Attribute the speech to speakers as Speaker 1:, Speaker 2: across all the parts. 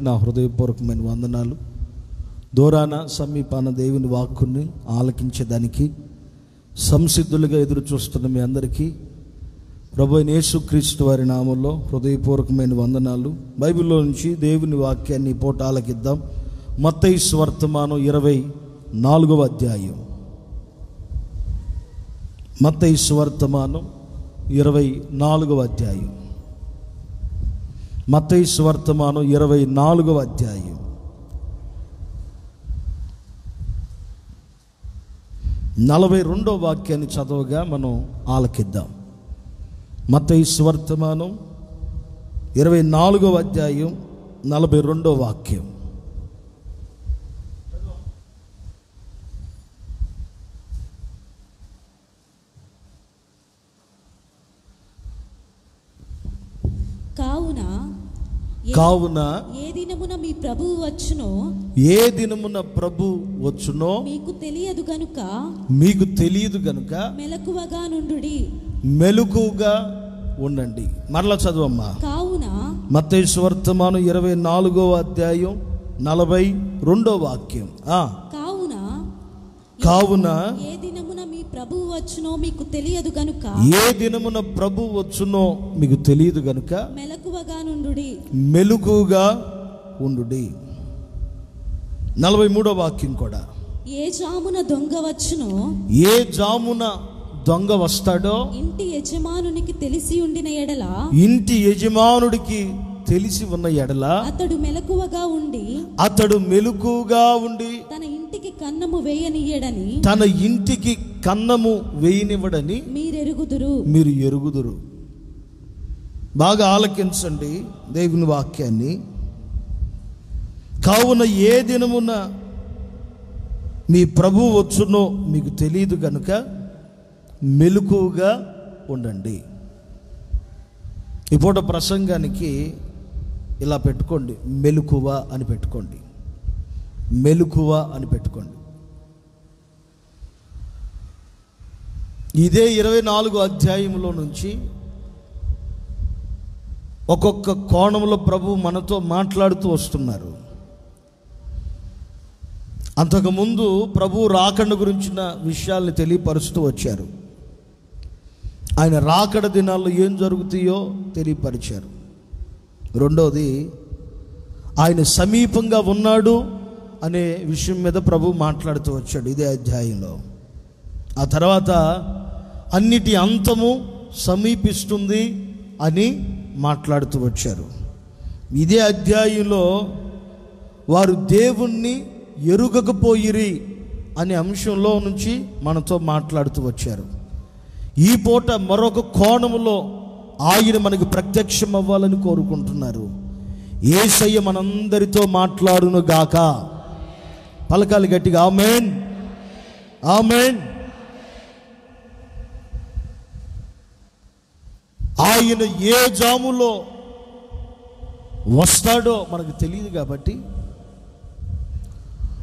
Speaker 1: నా హృదయపూర్వకమైన వందనాలు. దూరాన సమీపాన దేవుని వాక్కుని ఆలకించేదానికి సంసిద్ధులుగా ఎదురు చూస్తున్న మీ అందరికీ ప్రభువైన యేసుక్రీస్తు వారి నామంలో హృదయపూర్వకమైన వందనాలు. బైబిల్లో నుంచి దేవుని వాక్యాన్ని పూట ఆలకిద్దాం. మత్తయి సువార్తమానం 24వ అధ్యాయం. మత్తయి సువార్తమానం 24వ అధ్యాయం. మత్తయి సువార్తమానం 24వ అధ్యాయం. 42వ వాక్యాన్ని చదవగా మనం ఆలకిద్దాం. మత్తయి సువార్తమానం 24వ అధ్యాయం 42వ వాక్యం. కావున
Speaker 2: ఏ దినమున మీ ప్రభువు వచ్చునో,
Speaker 1: ఏ దినమున ప్రభు వచ్చునో
Speaker 2: మీకు
Speaker 1: తెలియదు గనుక
Speaker 2: మెలకువగా నుండుడి.
Speaker 1: మెలకువగా ఉండండి. మరలా చదువమ్మా.
Speaker 2: కావున
Speaker 1: మత్తయి సువార్తమానం 24వ అధ్యాయం 42వ వాక్యం. కావున
Speaker 2: ఏ దినమున మీ ప్రభువు వచ్చునో మీకు తెలియదు గనుక,
Speaker 1: ఏ దినమున ప్రభు వచ్చునో మీకు తెలియదు గనుక
Speaker 2: మెలకువగా నుండుడి.
Speaker 1: మెలకువగా ఉండుడి. 43వ వాక్యం కూడా.
Speaker 2: ఏ జామున దొంగ వచ్చునో,
Speaker 1: ఏ జామున దొంగ వస్తాడో
Speaker 2: ఇంటి యజమానునికి తెలిసి ఉండిన ఎడల,
Speaker 1: ఇంటి యజమానుడికి తెలిసి ఉన్న ఎడల
Speaker 2: అతడు మెలకువగా ఉండి తన ఇంటికి కన్నము వేయనివ్వడని మీరు ఎరుగుదురు. బాగా ఆలకించండి దేవుని వాక్యాన్ని. కావున ఏ దినమున మీ ప్రభువు వచ్చునో మీకు తెలియదు కనుక మెలకువగా ఉండండి. ఈ పూట ప్రసంగానికి ఇలా పెట్టుకోండి, మెలకువ అని పెట్టుకోండి. మెలకువ అని పెట్టుకోండి. ఇదే 24వ అధ్యాయంలో నుంచి ఒక్కొక్క కోణంలో ప్రభు మనతో మాట్లాడుతూ వస్తున్నారు. అంతకుముందు ప్రభు రాకడ గురించిన విషయాల్ని తెలియపరుస్తూ వచ్చారు. ఆయన రాకడ దినాల్లో ఏం జరుగుతాయో తెలియపరిచారు. రెండోది, ఆయన సమీపంగా ఉన్నాడు అనే విషయం మీద ప్రభు మాట్లాడుతూ వచ్చాడు ఇదే అధ్యాయంలో. ఆ తర్వాత అన్నిటి అంతము సమీపిస్తుంది అని మాట్లాడుతూ వచ్చారు. ఇదే అధ్యాయంలో వారు దేవుణ్ణి ఎరుగకపోయిరి అనే అంశంలో నుంచి మనతో మాట్లాడుతూ వచ్చారు. ఈ పూట మరొక కోణములో ఆయన మనకు ప్రత్యక్షం అవ్వాలని కోరుకుంటున్నారు. యేసయ్య మనందరితో మాట్లాడును గాక. పలకాలి గట్టిగా, ఆమేన్, ఆమేన్. ఆయన ఏ జాములో వస్తాడో మనకు తెలియదు కాబట్టి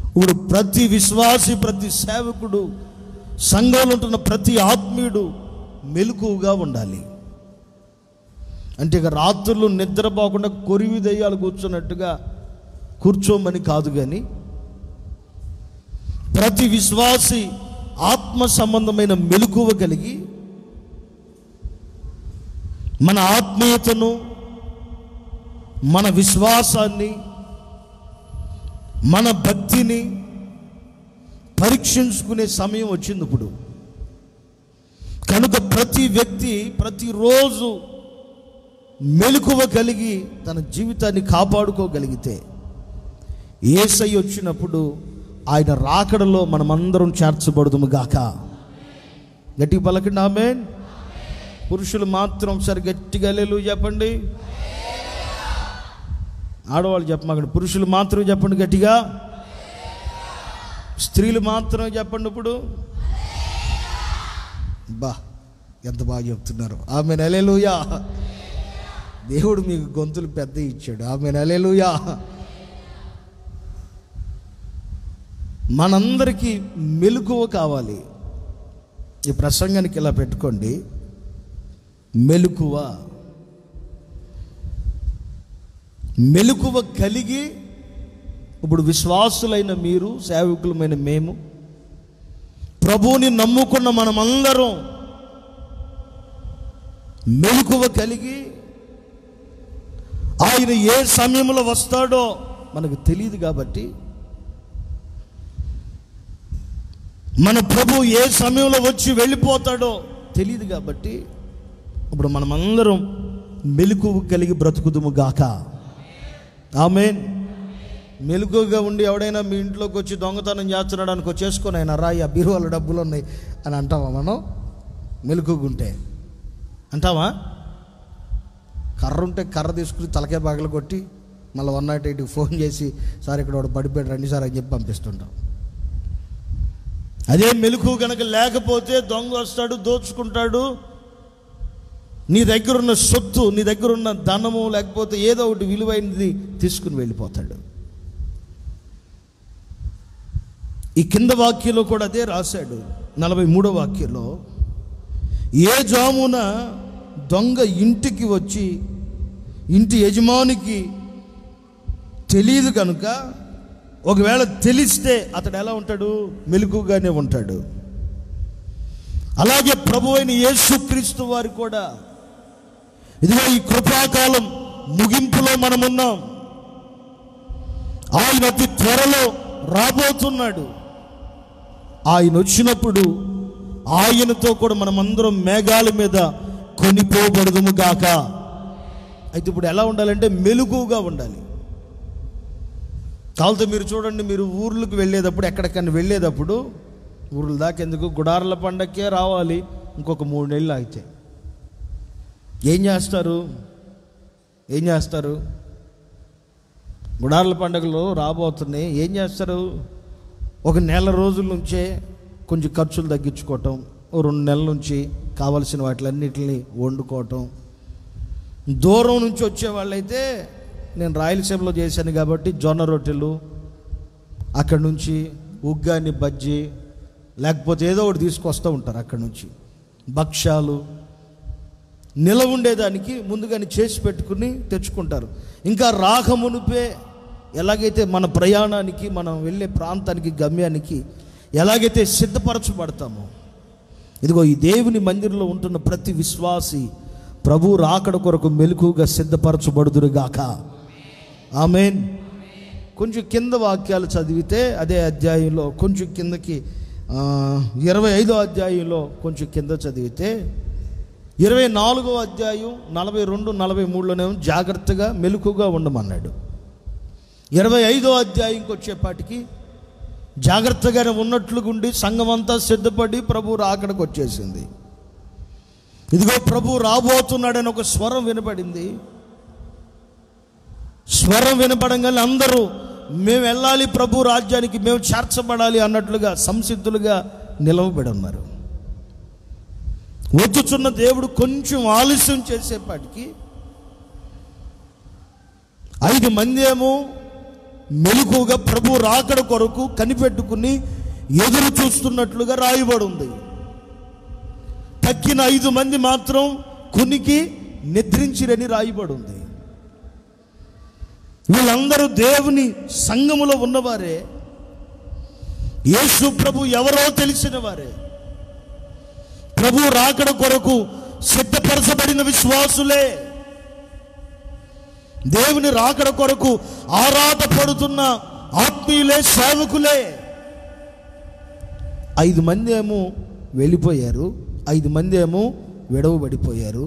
Speaker 2: ఇప్పుడు ప్రతి విశ్వాసి, ప్రతి సేవకుడు, సంఘంలో ఉంటున్న ప్రతి ఆత్మీయుడు మెలకువగా ఉండాలి. అంటే ఇక రాత్రులు నిద్రపోకుండా కొరివి దయ్యాలు కూర్చున్నట్టుగా కూర్చోమని కాదు, కానీ ప్రతి విశ్వాసి ఆత్మ సంబంధమైన మెలకువ కలిగి మన ఆత్మీయతను, మన విశ్వాసాన్ని, మన భక్తిని పరీక్షించుకునే సమయం వచ్చింది ఇప్పుడు. కనుక ప్రతి వ్యక్తి ప్రతిరోజు మెలకువ కలిగి తన జీవితాన్ని కాపాడుకోగలిగితే యేసయ్య వచ్చినప్పుడు ఆయన రాకడలో మనమందరం చేర్చబడుదుము గాక. గట్టిగా పలకండి, ఆమేన్. పురుషులు మాత్రం ఒకసారి గట్టిగా హల్లెలూయా చెప్పండి. ఆడవాళ్ళు చెప్పమాకండి, పురుషులు మాత్రం చెప్పండి గట్టిగా. స్త్రీలు మాత్రం చెప్పండి ఇప్పుడు. బా, ఎంత బాగా చెప్తున్నారు. ఆమేన్, హల్లెలూయా. దేవుడు మీకు గొంతులు పెద్ద ఇచ్చాడు. ఆమేన్, హల్లెలూయా. మనందరికీ మెలకువ కావాలి. ఈ ప్రసంగానికి ఇలా పెట్టుకోండి, మెలకువ.
Speaker 1: మెలకువ కలిగి, ఇప్పుడు విశ్వాసులైన మీరు, సేవకులమైన మేము, ప్రభువుని నమ్ముకున్న మనమందరం మెలకువ కలిగి, ఆయన ఏ సమయంలో వస్తాడో మనకు తెలియదు కాబట్టి, మన ప్రభు ఏ సమయంలో వచ్చి వెళ్ళిపోతాడో తెలియదు కాబట్టి, ఇప్పుడు మనమందరం మెలకువ కలిగి బ్రతుకుదుము గాక. ఆమేన్. మెలకువగా ఉండి ఎవడైనా మీ ఇంట్లోకి వచ్చి దొంగతనం చేస్తున్నాడు అనుకో, చేసుకొని ఆయన రాయి ఆ బీరువాలో డబ్బులు ఉన్నాయి అని అంటావా మనం? మెలకువగా ఉంటే అంటావా? కర్ర ఉంటే కర్ర తీసుకుని తలకే బాగలు కొట్టి మళ్ళీ 108కి ఫోన్ చేసి, సార్ ఇక్కడ వాడు పడిపోయాడు రండి సార్ అని చెప్పి పంపిస్తుంటాం. అదే మెలకువ కనుక లేకపోతే దొంగ వస్తాడు, దోచుకుంటాడు, నీ దగ్గర ఉన్న సొత్తు, నీ దగ్గర ఉన్న ధనము, లేకపోతే ఏదో ఒకటి విలువైనది తీసుకుని వెళ్ళిపోతాడు. ఈ కింద వాక్యంలో కూడా అదే రాశాడు. 43వ వాక్యంలో, ఏ జామున దొంగ ఇంటికి వచ్చి ఇంటి యజమానికి తెలియదు కనుక, ఒకవేళ తెలిస్తే అతడు ఎలా ఉంటాడు? మెలకుగానే ఉంటాడు. అలాగే ప్రభువైన యేసుక్రీస్తు వారు కూడా, ఇదిగో ఈ కృపాకాలం ముగింపులో మనమున్నాం, ఆయన అతి త్వరలో రాబోతున్నాడు. ఆయన వచ్చినప్పుడు ఆయనతో కూడా మనమందరం మేఘాల మీద కొనిపోబడదుము గాక. అయితే ఇప్పుడు ఎలా ఉండాలంటే మెలకువగా ఉండాలి. కావాలంటే మీరు చూడండి, మీరు ఊర్లకు వెళ్ళేటప్పుడు, ఎక్కడికన్నా వెళ్ళేటప్పుడు, ఊర్ల దాకా ఎందుకు, గుడారాల పండగకే రావాలి, ఇంకొక 3 నెలలు అయితే ఏం చేస్తారు? గుడారాల పండుగలు రాబోతున్నాయి, ఏం చేస్తారు? ఒక నెల రోజుల నుంచే కొంచెం ఖర్చులు తగ్గించుకోవటం, 2 నెలల నుంచి కావలసిన వాటిలన్నిటిని వండుకోవటం. దూరం నుంచి వచ్చే వాళ్ళైతే, నేను రాయలసీమలో చేశాను కాబట్టి జొన్న రొట్టెలు, అక్కడి నుంచి ఉగ్గాని బజ్జీ, లేకపోతే ఏదో ఒకటి తీసుకొస్తూ ఉంటారు. అక్కడి నుంచి భక్ష్యాలు నిలవ ఉండేదానికి ముందుగానే చేసి పెట్టుకుని తెచ్చుకుంటారు. ఇంకా రాకమునుపే ఎలాగైతే మన ప్రయాణానికి, మనం వెళ్ళే ప్రాంతానికి, గమ్యానికి ఎలాగైతే సిద్ధపరచబడతామో, ఇదిగో ఈ దేవుని మందిరంలో ఉంటున్న ప్రతి విశ్వాసి ప్రభు రాకడ కొరకు మెలకుగా సిద్ధపరచబడుదురుగాక. ఆమేన్. కొంచెం కింద వాక్యాలు చదివితే అదే అధ్యాయంలో కొంచెం కిందకి, 25వ అధ్యాయంలో కొంచెం కింద చదివితే, 24వ అధ్యాయం 42, 43లోనేమో జాగ్రత్తగా మెలకుగా ఉండమన్నాడు. 25వ అధ్యాయంకి వచ్చేపాటికి జాగ్రత్తగానే ఉన్నట్లుగా ఉండి సంఘం అంతా సిద్ధపడి ప్రభు రాకడకు వచ్చేసింది. ఇదిగో ప్రభు రాబోతున్నాడని ఒక స్వరం వినపడింది. స్వరం వినపడంగానే అందరూ మేము వెళ్ళాలి, ప్రభు రాజ్యానికి మేము చేర్చబడాలి అన్నట్లుగా సంసిద్ధులుగా నిలవబడి ఉన్నారు. వచ్చుచున్న దేవుడు కొంచెం ఆలస్యం చేసేపాటికి 5 మంది ఏమో మెలకుగా ప్రభు రాకడ కొరకు కనిపెట్టుకుని ఎదురు చూస్తున్నట్లుగా రాయబడి ఉంది. తక్కిన 5 మంది మాత్రం కునికి నిద్రించిరని రాయబడి ఉంది. వీళ్ళందరూ దేవుని సంఘములో ఉన్నవారే, యేసు ప్రభు ఎవరో తెలిసిన వారే, ప్రభు రాకడ కొరకు సిద్ధపరచబడిన విశ్వాసులే, దేవుని రాకడ కొరకు ఆరాటపడుతున్న ఆత్మీయులే, సేవకులే. 5 మంది ఏమో వెళ్ళిపోయారు, 5 మంది ఏమో విడవబడిపోయారు.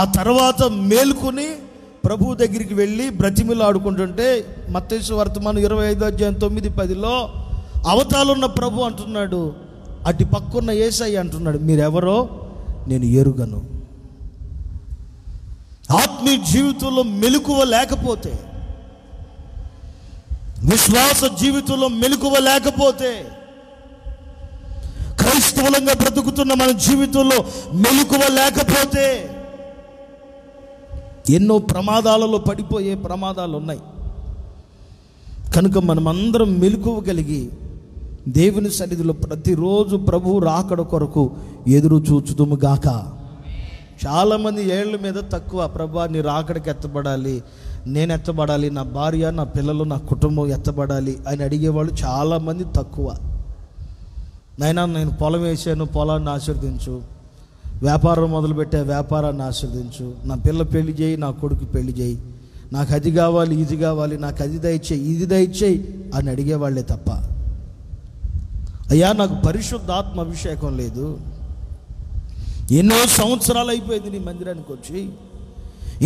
Speaker 1: ఆ తర్వాత మేల్కొని ప్రభు దగ్గరికి వెళ్ళి బ్రతిమిలాడుకుంటుంటే, మత్తయి వర్తమానం 25వ అధ్యాయం 9-10లో అవతాలున్న ప్రభు అంటున్నాడు, అటు పక్కున్న యేసయ్య అంటున్నాడు, మీరెవరో నేను ఎరుగను. ఆత్మీయ జీవితంలో మెలకువ లేకపోతే, విశ్వాస జీవితంలో మెలకువ లేకపోతే, క్రైస్తవులంగా బ్రతుకుతున్న మన జీవితంలో మెలకువ లేకపోతే ఎన్నో ప్రమాదాలలో పడిపోయే ప్రమాదాలు ఉన్నాయి. కనుక మనమందరం మెలకువ కలిగి దేవుని సన్నిధిలో ప్రతిరోజు ప్రభు రాకడ కొరకు ఎదురు చూచుదుము గాక. చాలామంది ఏళ్ళ మీద తక్కువ, ప్రభా నీ రాకడకి ఎత్తబడాలి, నేను ఎత్తబడాలి, నా భార్య, నా పిల్లలు, నా కుటుంబం ఎత్తబడాలి అని అడిగేవాళ్ళు చాలామంది తక్కువ. నైనా నేను పొలం వేసాను, పొలాన్ని ఆశీర్వదించు, వ్యాపారం మొదలుపెట్టే వ్యాపారాన్ని ఆశీర్వదించు, నా పిల్ల పెళ్లి చేయి, నా కొడుకు పెళ్లి చేయి, నాకు అది కావాలి, ఇది కావాలి, నాకు అది దయచేయి, ఇది దయచేయి అని అడిగేవాళ్లే తప్ప, అయ్యా నాకు పరిశుద్ధాత్మ అభిషేకం లేదు, ఎన్నో సంవత్సరాలు అయిపోయింది నీ మందిరానికి వచ్చి,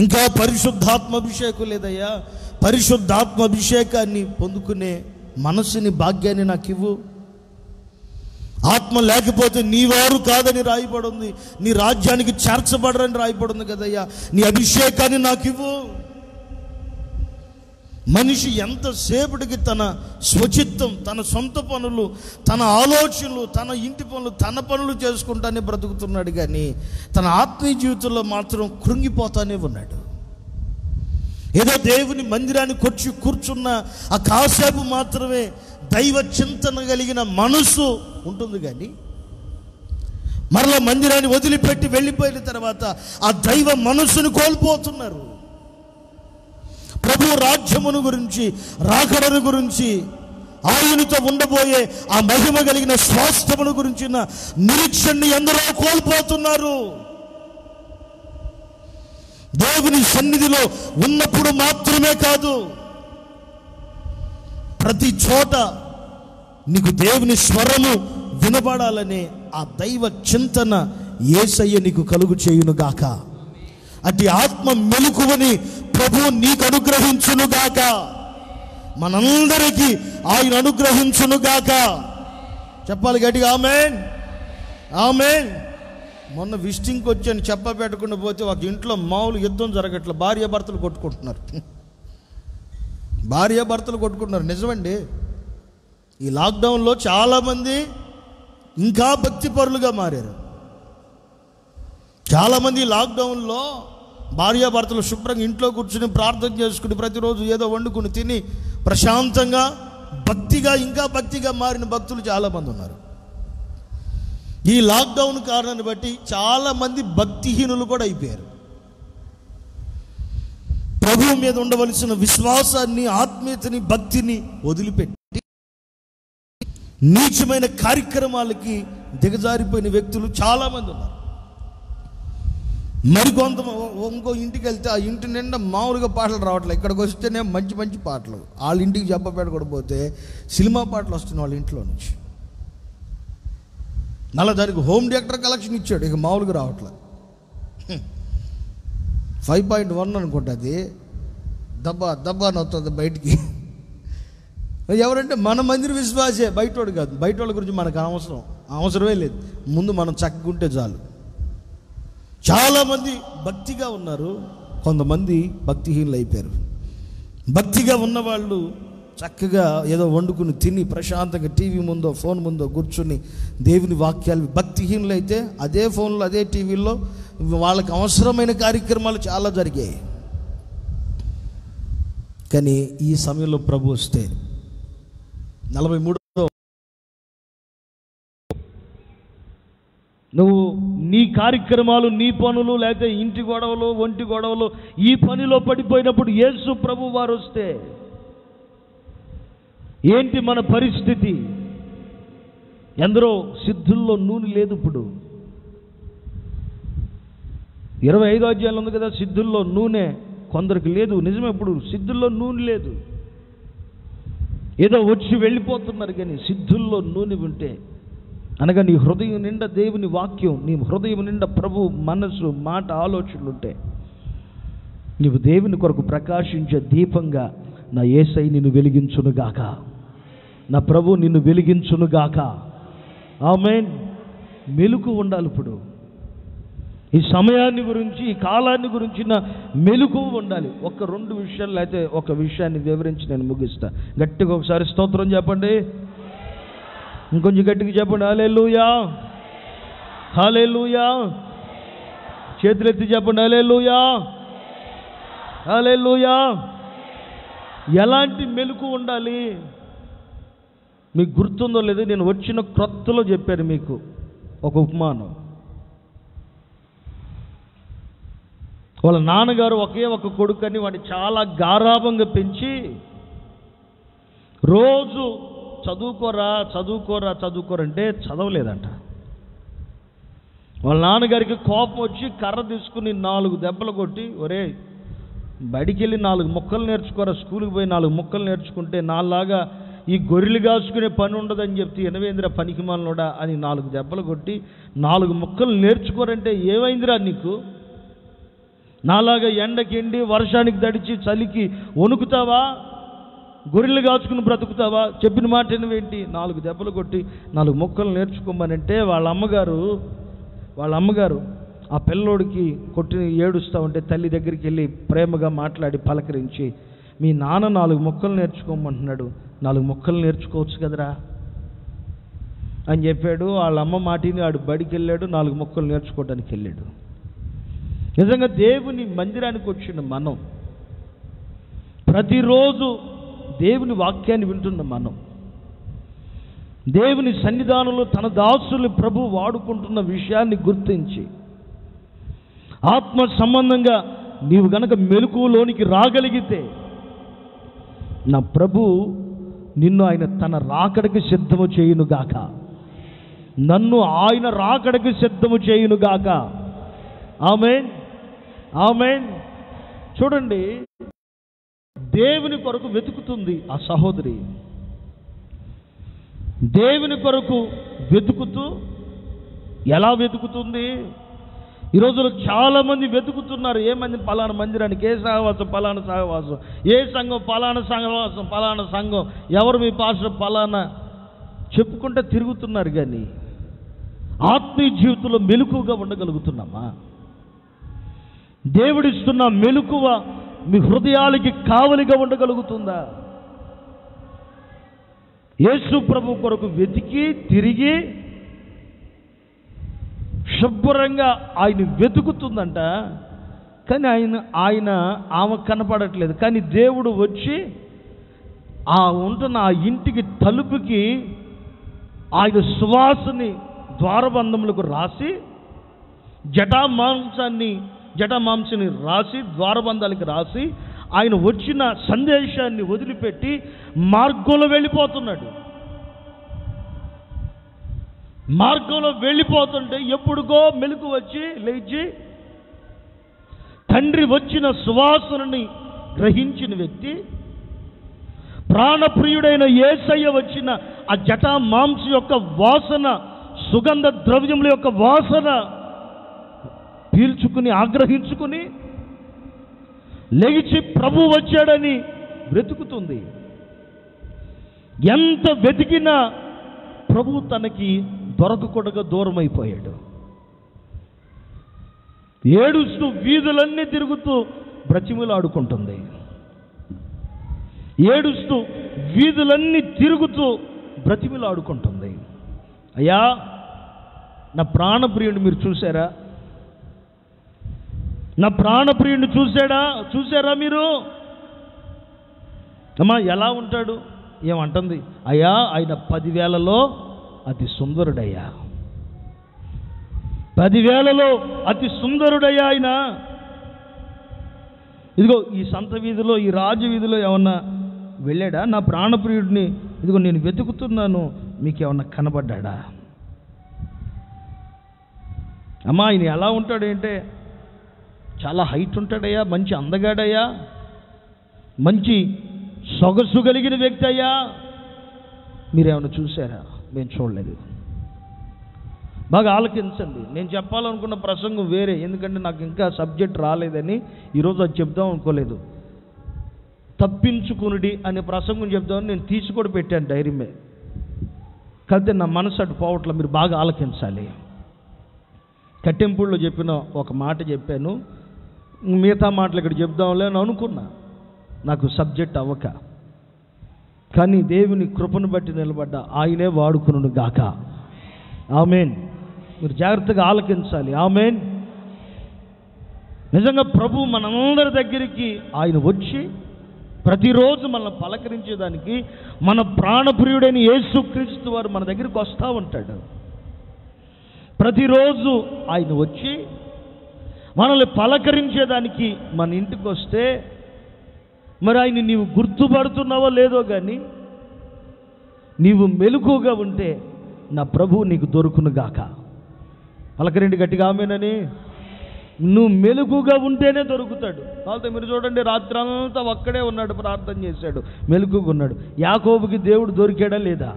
Speaker 1: ఇంకా పరిశుద్ధాత్మ అభిషేకం లేదయ్యా, పరిశుద్ధాత్మ అభిషేకాన్ని పొందుకునే మనసుని, భాగ్యాన్ని నాకు ఇవ్వు. ఆత్మ లేకపోతే నీవారు కాదని రాయబడి ఉంది, నీ రాజ్యానికి చేర్చబడరని రాయబడి ఉంది కదయ్యా, నీ అభిషేకాన్ని నాకు ఇవ్వు. మనిషి ఎంతసేపటికి తన స్వచిత్తం, తన సొంత పనులు, తన ఆలోచనలు, తన ఇంటి పనులు, తన పనులు చేసుకుంటానే బ్రతుకుతున్నాడు, కానీ తన ఆత్మీయ జీవితంలో మాత్రం కృంగిపోతానే ఉన్నాడు. ఏదో దేవుని మందిరానికి వచ్చి కూర్చున్న ఆ కాసేపు మాత్రమే దైవ చింతన కలిగిన మనసు ఉంటుంది, కానీ మరలా మందిరాన్ని వదిలిపెట్టి వెళ్ళిపోయిన తర్వాత ఆ దైవ మనసును కోల్పోతున్నారు. ప్రభు రాజ్యమును గురించి, రాకడను గురించి, ఆయనతో ఉండబోయే ఆ మహిమ కలిగిన స్వాస్థ్యమును గురించిన నిరీక్షణని ఎందరో కోల్పోతున్నారు. దేవుని సన్నిధిలో ఉన్నప్పుడు మాత్రమే కాదు, ప్రతి చోట నీకు దేవుని స్వరము వినబడాలనే ఆ దైవ చింతన యేసయ్య నీకు కలుగు చేయునుగాక. అట్టి ఆత్మ మెలకువని ప్రభు నీకు అనుగ్రహించునుగాక, మనందరికీ ఆయన అనుగ్రహించునుగాక. చెప్పాలి గట్టిగా ఆమేన్, ఆమేన్. మొన్న విజిటింగ్కి వచ్చాను, చెప్పబెట్టకుండా పోతే ఒక ఇంట్లో మామూలు యుద్ధం జరగట్లే, భార్యాభర్తలు కొట్టుకుంటున్నారు, భార్యాభర్తలు కొట్టుకుంటున్నారు. నిజమండి, ఈ లాక్డౌన్లో చాలామంది ఇంకా భక్తిపరులుగా మారారు. చాలామంది లాక్డౌన్లో భార్యాభర్తలు శుభ్రంగా ఇంట్లో కూర్చుని ప్రార్థన చేసుకుని ప్రతిరోజు ఏదో వండుకుని తిని ప్రశాంతంగా భక్తిగా, ఇంకా భక్తిగా మారిన భక్తులు చాలామంది ఉన్నారు. ఈ లాక్డౌన్ కారణాన్ని బట్టి చాలామంది భక్తిహీనులు కూడా అయిపోయారు. ప్రభువు మీద ఉండవలసిన విశ్వాసాన్ని, ఆత్మీయతని, భక్తిని వదిలిపెట్టి నీచమైన కార్యక్రమాలకి దిగజారిపోయిన వ్యక్తులు చాలామంది ఉన్నారు. మరికొంత ఇంకో ఇంటికి వెళ్తే ఆ ఇంటి నిండా మామూలుగా పాటలు రావట్లేదు, ఇక్కడికి వస్తేనే మంచి మంచి పాటలు. వాళ్ళ ఇంటికి చెప్పబెట్టకపోతే సినిమా పాటలు వస్తున్నాయి వాళ్ళ ఇంట్లో నుంచి. మళ్ళీ దానికి హోమ్ థియేటర్ కలెక్షన్ ఇచ్చాడు, ఇక మామూలుగా రావట్లేదు. 5.1 అనుకుంటా, అది దబ్బా దబ్బా నొస్తుంది బయటికి. ఎవరంటే మన మందిర విశ్వాసే, బయటోడు కాదు. బయటోళ్ళ గురించి మనకు అవసరమే లేదు, ముందు మనం చక్కగుంటే చాలు. చాలామంది భక్తిగా ఉన్నారు, కొంతమంది భక్తిహీనులు అయిపోయారు. భక్తిగా ఉన్నవాళ్ళు చక్కగా ఏదో వండుకుని తిని ప్రశాంతంగా టీవీ ముందో ఫోన్ ముందో కూర్చుని దేవుని వాక్యాలు, భక్తిహీనులు అయితే అదే ఫోన్లో అదే టీవీలో వాళ్ళకి అవసరమైన కార్యక్రమాలు చాలా జరిగాయి. కానీ ఈ సమయంలో ప్రభు వస్తే 43 నువ్వు నీ కార్యక్రమాలు, నీ పనులు, లేకపోతే ఇంటి గొడవలు, ఒంటి గొడవలు, ఈ పనిలో పడిపోయినప్పుడు యేసు ప్రభు వారు వస్తే ఏంటి మన పరిస్థితి? ఎందరో సిద్ధుల్లో నూనె లేదు. ఇప్పుడు 25వ అధ్యాయంలో ఉంది కదా, సిద్ధుల్లో నూనె కొందరికి లేదు. నిజమే, ఇప్పుడు సిద్ధుల్లో నూనె లేదు. ఏదో వచ్చి వెళ్ళిపోతున్నారు, కానీ సిద్ధుల్లో నూనె ఉంటే, అనగా నీ హృదయం నిండా దేవుని వాక్యం, నీ హృదయం నిండా ప్రభు మనసు, మాట, ఆలోచనలు ఉంటే నీవు దేవుని కొరకు ప్రకాశించే దీపంగా నా యేసయ్య నిన్ను వెలిగించునుగాక, నా ప్రభు నిన్ను వెలిగించునుగాక. ఆమేన్. మెలుకు ఉండాలి. ఇప్పుడు ఈ సమయాన్ని గురించి, ఈ కాలాన్ని గురించిన మెలుకు ఉండాలి. ఒక 2 విషయాలు అయితే ఒక విషయాన్ని వివరించి నేను ముగిస్తా. గట్టిగా ఒకసారి స్తోత్రం చెప్పండి, ఇంకొంచెం గట్టిగా చెప్పండి. హల్లెలూయా, హల్లెలూయా. చేతులెత్తి చెప్పండి, హల్లెలూయా, హల్లెలూయా. ఎలాంటి మెలుకు ఉండాలి మీకు గుర్తుందో లేదో, నేను వచ్చిన క్రొత్తలో చెప్పాను మీకు ఒక ఉపమానం. వాళ్ళ నాన్నగారు ఒకే ఒక కొడుకని వాడిని చాలా గారాబంగా పెంచి రోజు చదువుకోరా చదువుకోరా చదువుకోరంటే చదవలేదంట. వాళ్ళ నాన్నగారికి కోపం వచ్చి కర్ర తీసుకుని 4 దెబ్బలు కొట్టి, ఒరే బడికి వెళ్ళి 4 ముక్కలు నేర్చుకోరా, స్కూల్కి పోయి 4 ముక్కలు నేర్చుకుంటే నాలాగా ఈ గొర్రెలు కాసుకునే పని ఉండదని చెప్తే ఎనవేంద్ర పనికి మాలనోడా అని 4 దెబ్బలు కొట్టి 4 ముక్కలు నేర్చుకోరంటే ఏమైందిరా నీకు? నాలాగా ఎండకి ఎండి వర్షానికి తడిచి చలికి వణుకుతావా? గొర్రెలు కాచుకుని బ్రతుకుతావా? చెప్పిన మాట ఏంటి? 4 దెబ్బలు కొట్టి 4 ముక్కలు నేర్చుకోమనంటే వాళ్ళ అమ్మగారు ఆ పిల్లోడికి కొట్టి ఏడుస్తూ ఉంటే తల్లి దగ్గరికి వెళ్ళి ప్రేమగా మాట్లాడి పలకరించి, మీ నాన్న 4 ముక్కలు నేర్చుకోమంటున్నాడు, 4 ముక్కలు నేర్చుకోవచ్చు కదరా అని చెప్పాడు. వాళ్ళ అమ్మ మాటిని ఆడు బడికి వెళ్ళాడు, 4 ముక్కలు నేర్చుకోవడానికి వెళ్ళాడు. నిజంగా దేవుని మందిరానికి వచ్చిన మనం, ప్రతిరోజు దేవుని వాక్యాన్ని వింటున్న మనం, దేవుని సన్నిధానంలో తన దాసులు ప్రభు వాడుకుంటున్న విషయాన్ని గుర్తించి ఆత్మ సంబంధంగా నీవు గనక మెలకువలోనికి రాగలిగితే నా ప్రభు నిన్ను ఆయన తన రాకడకి సిద్ధము చేయునుగాక, నన్ను ఆయన రాకడకి సిద్ధము చేయునుగాక. ఆమేన్, ఆమేన్. చూడండి, దేవుని కొరకు వెతుకుతుంది ఆ సహోదరి. దేవుని కొరకు వెతుకుతూ ఎలా వెతుకుతుంది? ఈ రోజుల్లో చాలామంది వెతుకుతున్నారు. ఏమంది? పలానా మందిరానికి, ఏ సహవాసం పలానా సహవాసం, ఏ సంఘం పలానా సహవాసం, పలానా సంఘం, ఎవరు మీ పాస్టర్ పలానా చెప్పుకుంటే తిరుగుతున్నారు. కానీ ఆత్మీయ జీవితంలో మెలకువగా ఉండగలుగుతున్నామా? దేవుడిస్తున్న మెలకువ మీ హృదయాలకి కావలిగా ఉండగలుగుతుందా? యేసు ప్రభు కొరకు వెతికి తిరిగి శుభ్రంగా ఆయన వెతుకుతుందంట. కానీ ఆమె కనపడట్లేదు. కానీ దేవుడు వచ్చి ఉంటున్న ఆ ఇంటికి తలుపుకి ఆయన సువాసని ద్వారబంధములకు రాసి జటామాంసిని రాసి ద్వారబంధాలకి రాసి ఆయన వచ్చిన సందేశాన్ని వదిలిపెట్టి మార్గంలో వెళ్ళిపోతున్నాడు. మార్గంలో వెళ్ళిపోతుంటే ఎప్పుడుగో మెలకు వచ్చి లేచి తండ్రి వచ్చిన సువాసనని గ్రహించిన వ్యక్తి, ప్రాణప్రియుడైన యేసయ్య వచ్చిన ఆ జటామాంసి యొక్క వాసన, సుగంధ ద్రవ్యముల యొక్క వాసన పీల్చుకుని ఆగ్రహించుకుని లేచి ప్రభు వచ్చాడని వెతుకుతుంది. ఎంత వెతికినా ప్రభు తనకి దొరకకుండా దూరం అయిపోయాడు. ఏడుస్తూ వీధులన్నీ తిరుగుతూ బ్రతిమిలాడుకుంటుంది. ఏడుస్తూ వీధులన్నీ తిరుగుతూ బ్రతిమిలాడుకుంటుంది. అయ్యా, నా ప్రాణప్రియుడిని మీరు చూసారా? నా ప్రాణప్రియుడిని చూసారా మీరు? అమ్మా, ఎలా ఉంటాడు? ఏమంటుంది? అయ్యా, ఆయన 10,000లో అతి సుందరుడయ్యా, 10,000లో అతి సుందరుడయ్యా ఆయన. ఇదిగో ఈ సంత వీధిలో, ఈ రాజు వీధిలో ఏమన్నా వెళ్ళాడా? నా ప్రాణప్రియుడిని ఇదిగో నేను వెతుకుతున్నాను, మీకేమన్నా కనబడ్డా? అమ్మా, ఆయన ఎలా ఉంటాడంటే చాలా హైట్ ఉంటాడయ్యా, మంచి అందగాడయ్యా, మంచి సొగసు కలిగిన వ్యక్తి అయ్యా. మీరేమైనా చూసారా? మేము చూడలేదు. బాగా ఆలకించండి. నేను చెప్పాలనుకున్న ప్రసంగం వేరే, ఎందుకంటే నాకు ఇంకా సబ్జెక్ట్ రాలేదని ఈరోజు అది చెప్దాం అనుకోలేదు. తప్పించుకునుడి అనే ప్రసంగం చెప్దామని నేను తీసి కూడా పెట్టాను డైరీ మీద. కాకపోతే నా మనసు అటు పోవట్ల. మీరు బాగా ఆలకించాలి. కట్టెంపుల్లో చెప్పిన ఒక మాట చెప్పాను, మిగతా మాటలు ఇక్కడ చెప్దాంలే అని అనుకున్నా, నాకు సబ్జెక్ట్ అవ్వక. కానీ దేవుని కృపను బట్టి నిలబడ్డా, ఆయనే వాడుకును గాక. ఆమేన్. మీరు జాగ్రత్తగా ఆలకించాలి. ఆమేన్. నిజంగా ప్రభు మనందరి దగ్గరికి ఆయన వచ్చి ప్రతిరోజు మనల్ని పలకరించేదానికి మన ప్రాణప్రియుడైన యేసుక్రీస్తు వారు మన దగ్గరికి వస్తూ ఉంటాడు. ప్రతిరోజు ఆయన వచ్చి మనల్ని పలకరించేదానికి మన ఇంటికి వస్తే మరి ఆయన నీవు గుర్తుపడుతున్నావో లేదో కానీ నీవు మెలకుగా ఉంటే నా ప్రభువు నీకు దొరుకునుగాక. పలకరింటి గట్టిగా ఆమేనని. నువ్వు మెలకుగా ఉంటేనే దొరుకుతాడు. వాళ్ళతో మీరు చూడండి, రాత్రంతా ఒక్కడే ఉన్నాడు, ప్రార్థన చేశాడు, మెలకుగా ఉన్నాడు. యాకోబుకి దేవుడు దొరికాడా లేదా?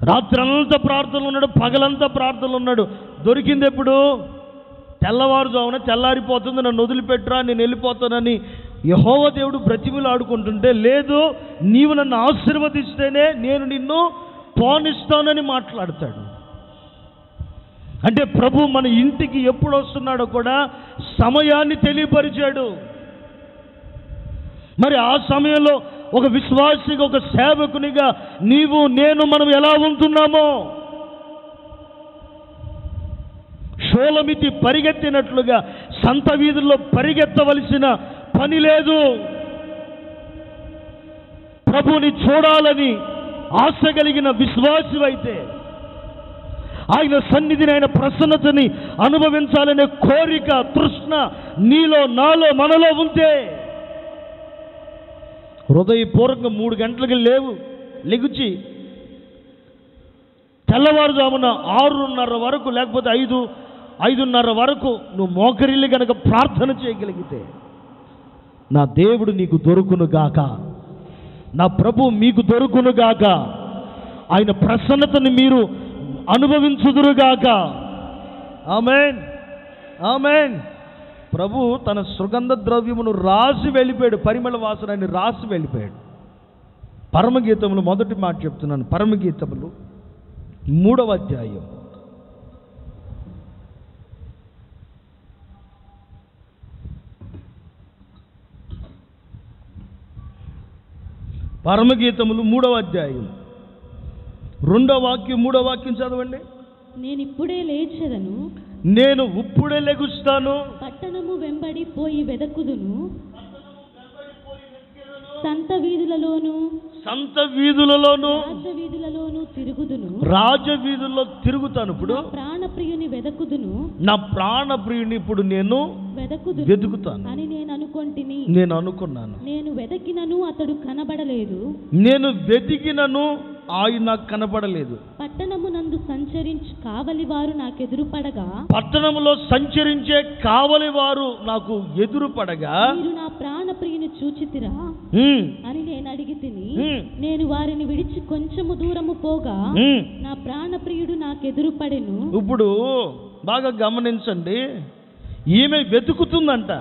Speaker 1: రాత్రంతా ప్రార్థనలు ఉన్నాడు, పగలంతా ప్రార్థనలు ఉన్నాడు. దొరికింది ఎప్పుడు? తెల్లవారుజామున తెల్లారిపోతుంది, నన్ను వదిలిపెట్టరా, నేను వెళ్ళిపోతానని యెహోవా దేవుడు బ్రతిమిలాడుకుంటుంటే, లేదు నీవు నన్ను ఆశీర్వదిస్తేనే నేను నిన్ను పోనిస్తానని మాట్లాడతాడు. అంటే ప్రభు మన ఇంటికి ఎప్పుడు వస్తున్నాడో కూడా సమయాన్ని తెలియపరిచాడు. మరి ఆ సమయంలో ఒక విశ్వాసిగా, ఒక సేవకునిగా నీవు నేను మనం ఎలా ఉంటున్నామో, షోలమితి పరిగెత్తినట్లుగా సంత వీధుల్లో పరిగెత్తవలసిన పని లేదు. ప్రభుని చూడాలని ఆశ కలిగిన విశ్వాసివైతే, ఆయన సన్నిధిని, ఆయన ప్రసన్నతని అనుభవించాలనే కోరిక, తృష్ణ నీలో, నాలో, మనలో ఉంటే హృదయపూర్వకంగా 3 గంటలకు లెగుచి తెల్లవారుజామున 6:30 వరకు లేకపోతే 5:30 వరకు నువ్వు మోకరిల్లి కనుక ప్రార్థన చేయగలిగితే నా దేవుడు నీకు దొరుకునుగాక, నా ప్రభు మీకు దొరుకునుగాక, ఆయన ప్రసన్నతని మీరు అనుభవించుదురుగాక. ఆమేన్, ఆమేన్. ప్రభు తన సుగంధ ద్రవ్యమును రాసి వెళ్ళిపోయాడు, పరిమళ వాసనాన్ని రాసి వెళ్ళిపోయాడు. పరమగీతములు మొదటి మాట చెప్తున్నాను, పరమగీతములు 3వ అధ్యాయం. పరమగీతములు 3వ అధ్యాయం 2వ వాక్యం 3వ వాక్యం చదవండి.
Speaker 3: నేను ఇప్పుడే లేచెదను,
Speaker 1: నేను ఇప్పుడే లెగుస్తాను,
Speaker 3: పట్టణము వెంబడి పోయి వెదకుదును, సంత వీధులలోను రాజవీధులలోను తిరుగుదును,
Speaker 1: రాజవీధుల్లో తిరుగుతాను. ఇప్పుడు
Speaker 3: ప్రాణప్రియుని వెదకుదును,
Speaker 1: నా ప్రాణప్రియుని ఇప్పుడు నేను వెతుకుతాను
Speaker 3: అని నేను అనుకొంటిని.
Speaker 1: నేను అనుకున్నాను,
Speaker 3: నేను వెదకినను అతడు కనబడలేదు,
Speaker 1: నేను వెతికినను ఆయన నాకు కనపడలేదు.
Speaker 3: పట్టణమునందు సంచరించి కావలివారు నాకెదురుపడగా,
Speaker 1: పట్టణంలో సంచరించే కావలివారు నాకు ఎదురుపడగా,
Speaker 3: మీరు నా ప్రాణప్రియుని చూచితిరా అని నేను అడిగి తిని, నేను వారిని విడిచి కొంచెము దూరము పోగా నా ప్రాణప్రియుడు నాకెదురుపడెను.
Speaker 1: ఇప్పుడు బాగా గమనించండి, ఈమె వెతుకుతుందంట.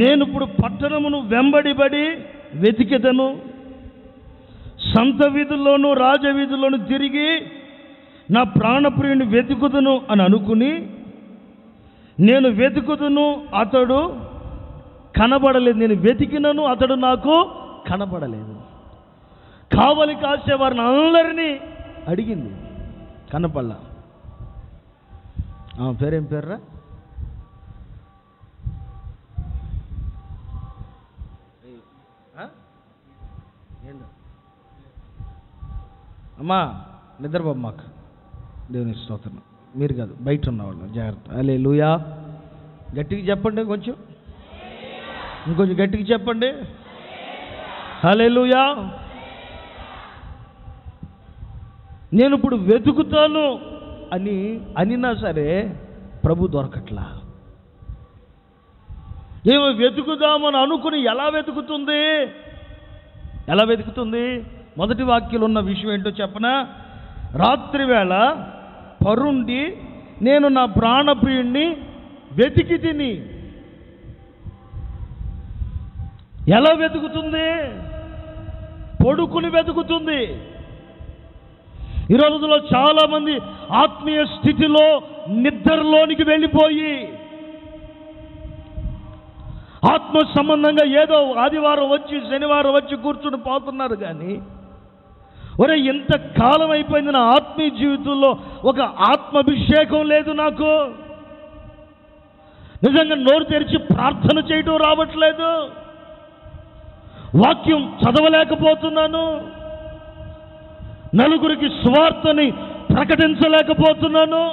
Speaker 1: నేను ఇప్పుడు పట్టణమును వెంబడిబడి వెతికెదను, సంత వీధుల్లోనూ రాజవీధుల్లోనూ తిరిగి నా ప్రాణప్రియుని వెతుకుదును అని అనుకుని, నేను వెతుకుదును అతడు కనబడలేదు, నేను వెతికినను అతడు నాకు కనబడలేదు. కావలి కాసే వారిని అందరినీ అడిగింది, కనపడలా. పేరేం పేర్రా? అమ్మా నిద్రబాబు, మాకు దేవుని స్తోత్రం. మీరు కాదు, బయట ఉన్నవాళ్ళు జాగ్రత్త. హల్లెలూయా. గట్టిగా చెప్పండి, ఇంకొంచెం గట్టిగా చెప్పండి. హల్లెలూయా. నేను ఇప్పుడు వెతుకుతాను అనినా సరే ప్రభు దొరకట్లా. ఏమో వెతుకుదామని అనుకుని ఎలా వెతుకుతుంది? మొదటి వాక్యంలో ఉన్న విషయం ఏంటో చెప్పనా? రాత్రి వేళ పరుండి నేను నా ప్రాణప్రియుణ్ణి వెతికి తిని. ఎలా వెతుకుతుంది? పడుకుని వెతుకుతుంది. ఈ రోజుల్లో చాలామంది ఆత్మీయ స్థితిలో నిద్రలోనికి వెళ్ళిపోయి ఆత్మ సంబంధంగా ఏదో ఆదివారం వచ్చి శనివారం వచ్చి కూర్చుని పోతున్నారు. కానీ ఒరే, ఎంత కాలం అయిపోయింది నా ఆత్మీయ జీవితంలో ఒక ఆత్మాభిషేకం లేదు నాకు. నిజంగా నోరు తెరిచి ప్రార్థన చేయడం రావట్లేదు, వాక్యం చదవలేకపోతున్నాను, నలుగురికి సువార్తని ప్రకటించలేకపోతున్నాను,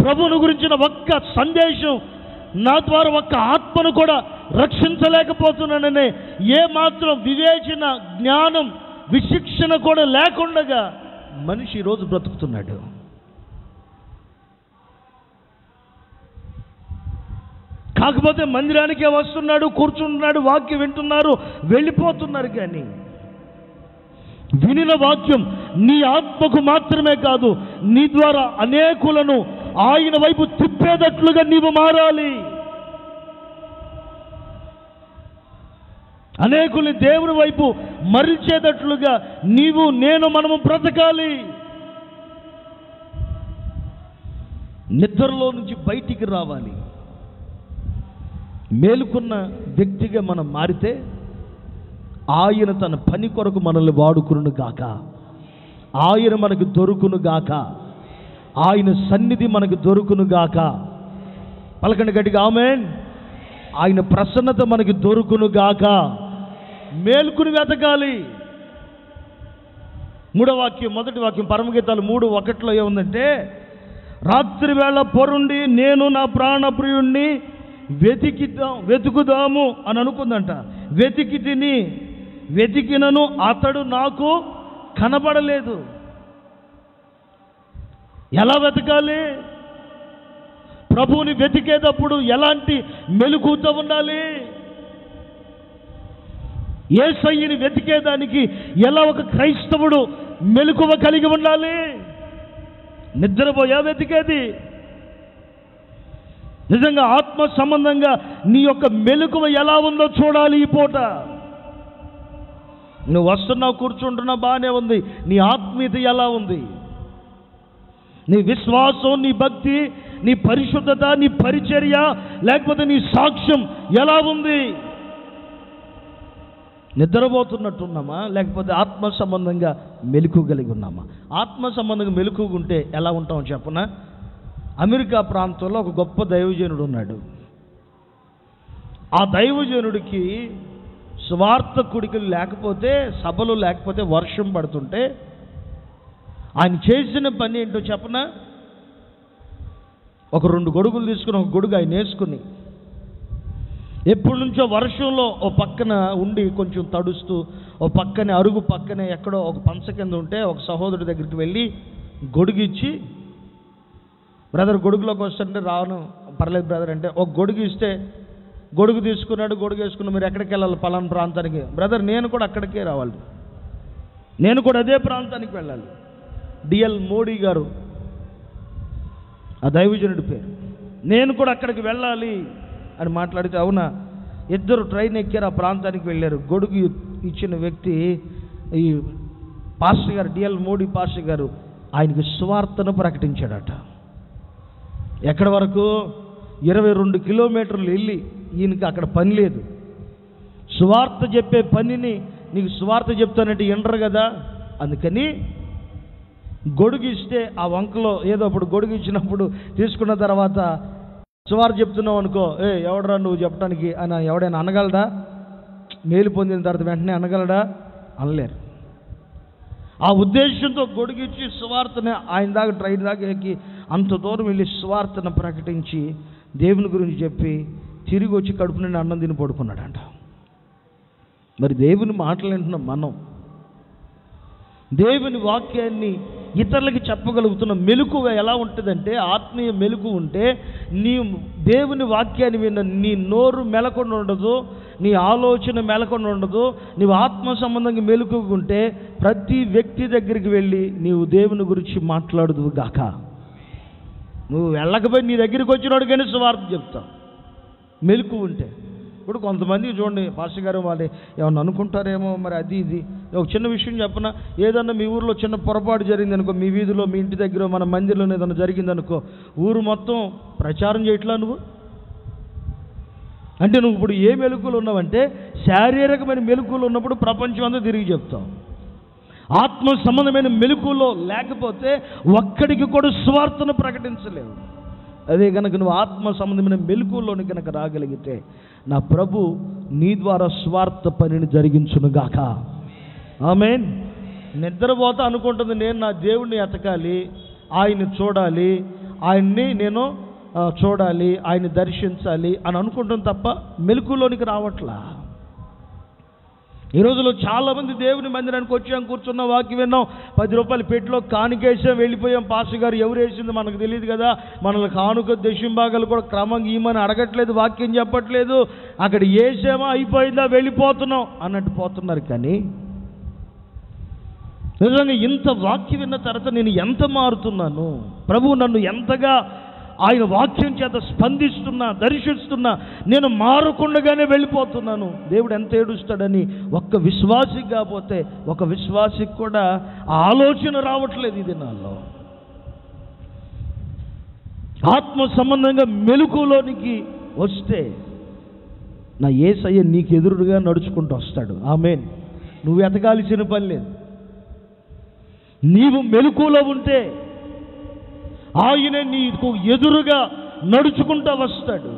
Speaker 1: ప్రభువుని గురించిన ఒక్క సందేశం నా ద్వారా ఒక్క ఆత్మను కూడా రక్షించలేకపోతున్నాననే ఏమాత్రం వివేచన, జ్ఞానం, విశిక్షణ కూడా లేకుండగా మనిషి ఈరోజు బ్రతుకుతున్నాడు. కాకపోతే మందిరానికే వస్తున్నాడు, కూర్చుంటున్నాడు, వాక్యం వింటున్నారు, వెళ్ళిపోతున్నారు. కానీ వినిన వాక్యం నీ ఆత్మకు మాత్రమే కాదు, నీ ద్వారా అనేకులను ఆయన వైపు తిప్పేటట్లుగా నీవు మారాలి. అనేకుల్ని దేవుని వైపు మరల్చేటట్లుగా నీవు, నేను, మనము బ్రతకాలి. నిద్రలో నుంచి బయటికి రావాలి. మేలుకున్న వ్యక్తిగా మనం మారితే ఆయన తన పని కొరకు మనల్ని వాడుకును గాక, ఆయన మనకు దొరుకును గాక, ఆయన సన్నిధి మనకు దొరుకును గాక. పలకండి గట్టిగా ఆమేన్. ఆయన ప్రసన్నత మనకి దొరుకును గాక. మేలుకుని వెతకాలి. మూడో వాక్యం, మొదటి వాక్యం పరమగీతాలు 3:1 ఏముందంటే, రాత్రి వేళ పొరుండి నేను నా ప్రాణప్రియుణ్ణి వెతుకుదాము అని అనుకుందంట. వెతికి తిని వెతికినను అతడు నాకు కనబడలేదు. ఎలా వెతకాలి? ప్రభువుని వెతికేటప్పుడు ఎలాంటి మెలకువతో ఉండాలి? యేసయ్యని వెతికేదానికి ఎలా ఒక క్రైస్తవుడు మెలకువ కలిగి ఉండాలి? నిద్రపోయా వెతికేది? నిజంగా ఆత్మ సంబంధంగా నీ యొక్క మెలకువ ఎలా ఉందో చూడాలి. ఈ పూట నువ్వు వస్తున్నావు, కూర్చుంటున్నావు, బాగానే ఉంది. నీ ఆత్మీయత ఎలా ఉంది? నీ విశ్వాసం, నీ భక్తి, నీ పరిశుద్ధత, నీ పరిచర్య, లేకపోతే నీ సాక్ష్యం ఎలా ఉంది? నిద్రపోతున్నట్టున్నామా, లేకపోతే ఆత్మ సంబంధంగా మెలకు కలిగి ఉన్నామా? ఆత్మ సంబంధంగా మెలకు ఉంటే ఎలా ఉంటామో చెప్పనా? అమెరికా ప్రాంతంలో ఒక గొప్ప దైవజనుడు ఉన్నాడు. ఆ దైవజనుడికి స్వార్థ కుడికలు లేకపోతే, సభలు లేకపోతే, వర్షం పడుతుంటే ఆయన చేసిన పని ఏంటో చెప్పనా? ఒక 2 గొడుగులు తీసుకుని, ఒక గొడుగు ఆయన వేసుకుని, ఎప్పటి నుంచో వర్షంలో ఓ పక్కన ఉండి కొంచెం తడుస్తూ, ఓ పక్కనే అరుగు పక్కనే ఎక్కడో ఒక పంచ కింద ఉంటే ఒక సహోదరుడి దగ్గరికి వెళ్ళి గొడుగు ఇచ్చి, బ్రదర్ గొడుగులోకి వస్తుంటే రాను, పర్లేదు బ్రదర్ అంటే ఒక గొడుగు ఇస్తే గొడుగు తీసుకున్నాడు. గొడుగు వేసుకున్నాడు. మీరు ఎక్కడికి వెళ్ళాలి? పలానా ప్రాంతానికి. బ్రదర్ నేను కూడా అక్కడికే రావాలి, నేను కూడా అదే ప్రాంతానికి వెళ్ళాలి. డిఎల్ మోడీ గారు ఆ దైవజనుడి పేరు. నేను కూడా అక్కడికి వెళ్ళాలి అని మాట్లాడితే, అవునా? ఇద్దరు ట్రైన్ ఎక్కారు, ఆ ప్రాంతానికి వెళ్ళారు. గొడుగు ఇచ్చిన వ్యక్తి ఈ పాస్టర్ గారు, డిఎల్ మోడీ పాస్టర్ గారు, ఆయనకి సువార్తను ప్రకటించాడట. ఎక్కడి వరకు? 22 కిలోమీటర్లు వెళ్ళి, ఈయనకి అక్కడ పని లేదు. సువార్త చెప్పే పనిని, నీకు సువార్త చెప్తానంటే వినరు కదా, అందుకని గొడుగు ఇస్తే ఆ వంకలో ఏదో అప్పుడు గొడుగు ఇచ్చినప్పుడు తీసుకున్న తర్వాత సువార్త చెప్తున్నావు అనుకో, ఎవడరా నువ్వు చెప్పడానికి అని ఎవడైనా అనగలడా? మేలు పొందిన తర్వాత వెంటనే అనగలడా? అనలేరు. ఆ ఉద్దేశంతో గొడుగు ఇచ్చి సువార్తని ఆయన దాకా, ట్రైన్ దాకా ఎక్కి అంత దూరం వెళ్ళి సువార్తను ప్రకటించి దేవుని గురించి చెప్పి తిరిగి వచ్చి కడుపు నుండి అన్నం తిని పడుకున్నాడంట. మరి దేవుని మాటలు వింటున్నాం మనం, దేవుని వాక్యాన్ని ఇతరులకి చెప్పగలుగుతున్న మెలకువ ఎలా ఉంటుందంటే, ఆత్మీయ మెలకు ఉంటే నీ దేవుని వాక్యాన్ని విన్న నీ నోరు మెలకుండా ఉండదు, నీ ఆలోచన మెలకుండా ఉండదు. నీవు ఆత్మ సంబంధంగా మెలకు ఉంటే ప్రతి వ్యక్తి దగ్గరికి వెళ్ళి నీవు దేవుని గురించి మాట్లాడదు గాక. నువ్వు వెళ్ళకపోయి నీ దగ్గరికి వచ్చినాడు కానీ సువార్త చెప్తావు మెలకు ఉంటే. ఇప్పుడు కొంతమంది చూడండి, పాస్టర్ గారు వాళ్ళు ఏమన్నా అనుకుంటారేమో, మరి అది ఇది. ఒక చిన్న విషయం చెప్పనా, ఏదన్నా మీ ఊరిలో చిన్న పొరపాటు జరిగింది అనుకో, మీ వీధిలో, మీ ఇంటి దగ్గర, మన మందిరంలో ఏదైనా జరిగిందనుకో, ఊరు మొత్తం ప్రచారం చేయట్లా నువ్వు? అంటే నువ్వు ఇప్పుడు ఏ మెలకువలు ఉన్నావంటే, శారీరకమైన మెలకువలు ఉన్నప్పుడు ప్రపంచం అంతా తిరిగి చెప్తావు. ఆత్మ సంబంధమైన మెలకువలో లేకపోతే ఒక్కడికి కూడా స్వార్థను ప్రకటించలేవు. అదే కనుక నువ్వు ఆత్మ సంబంధమైన మెలకువలోని కనుక రాగలిగితే, నా ప్రభు నీ ద్వారా స్వార్థ పనిని జరిగించునుగాక. ఆమేన్. నిద్రపోతా అనుకుంటుంది నేను నా దేవుణ్ణి ఎతకాలి, ఆయన్ని చూడాలి, ఆయన్ని నేను చూడాలి, ఆయన్ని దర్శించాలి అని అనుకుంటుంది తప్ప మెలకులోనికి రావట్లా. ఈ రోజులో చాలామంది దేవుని మందిరానికి వచ్చాం, కూర్చున్న వాక్యం విన్నాం, 10 రూపాయలు పెట్టిలో కానుకేసాం, వెళ్ళిపోయాం. పాస్టర్ గారు ఎవరు వేసింది మనకు తెలియదు కదా, మనల్ని కానుక దశంభాగాలు కూడా క్రమంగా ఇవ్వమని అడగట్లేదు, వాక్యం చెప్పట్లేదు, అక్కడ వేసామా అయిపోయిందా వెళ్ళిపోతున్నాం అన్నట్టు పోతున్నారు. కానీ నిజంగా ఇంత వాక్యం విన్న తర్వాత నేను ఎంత మారుతున్నాను, ప్రభువు నన్ను ఎంతగా ఆయన వాక్యం చేత స్పందిస్తున్నా, దర్శిస్తున్నా, నేను మారకుండానే వెళ్ళిపోతున్నాను. దేవుడు ఎంత ఏడుస్తాడని ఒక్క విశ్వాసికి కాకపోతే ఒక విశ్వాసికి కూడా ఆలోచన రావట్లేదు ఈ దినాల్లో. ఆత్మ సంబంధంగా మెలకులోనికి వస్తే నా యేసయ్య నీకు ఎదురుగా నడుచుకుంటూ వస్తాడు. ఆమేన్. నువ్వు ఎతకాల్సిన పని లేదు. నీవు మెలకులో ఉంటే ఆయన నీకు ఎదురుగా నడుచుకుంటూ వస్తాడు.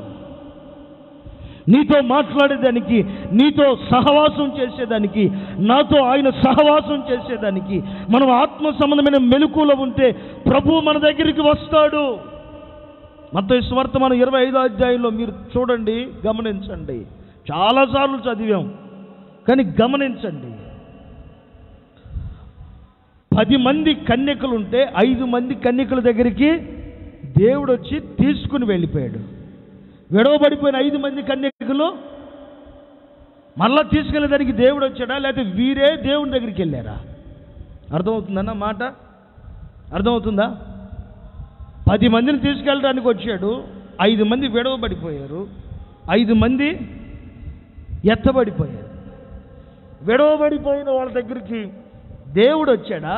Speaker 1: నీతో మాట్లాడేదానికి, నీతో సహవాసం చేసేదానికి, నాతో ఆయన సహవాసం చేసేదానికి మనం ఆత్మ సంబంధమైన మెలకులో ఉంటే ప్రభువు మన దగ్గరికి వస్తాడు. మత్తయి సువార్త మనం 25వ అధ్యాయంలో మీరు చూడండి, గమనించండి. చాలాసార్లు చదివాం కానీ గమనించండి. 10 మంది కన్యకలుంటే 5 మంది కన్యకల దగ్గరికి దేవుడు వచ్చి తీసుకుని వెళ్ళిపోయాడు. విడవబడిపోయిన 5 మంది కన్యకలు మళ్ళా తీసుకెళ్ళేదానికి దేవుడు వచ్చాడా, లేకపోతే వీరే దేవుని దగ్గరికి వెళ్ళారా? అర్థమవుతుందన్న మాట? అర్థమవుతుందా? 10 మందిని తీసుకెళ్ళడానికి వచ్చాడు, 5 మంది విడవబడిపోయారు, 5 మంది ఎత్తబడిపోయారు. విడవబడిపోయిన వాళ్ళ దగ్గరికి దేవుడు వచ్చాడా,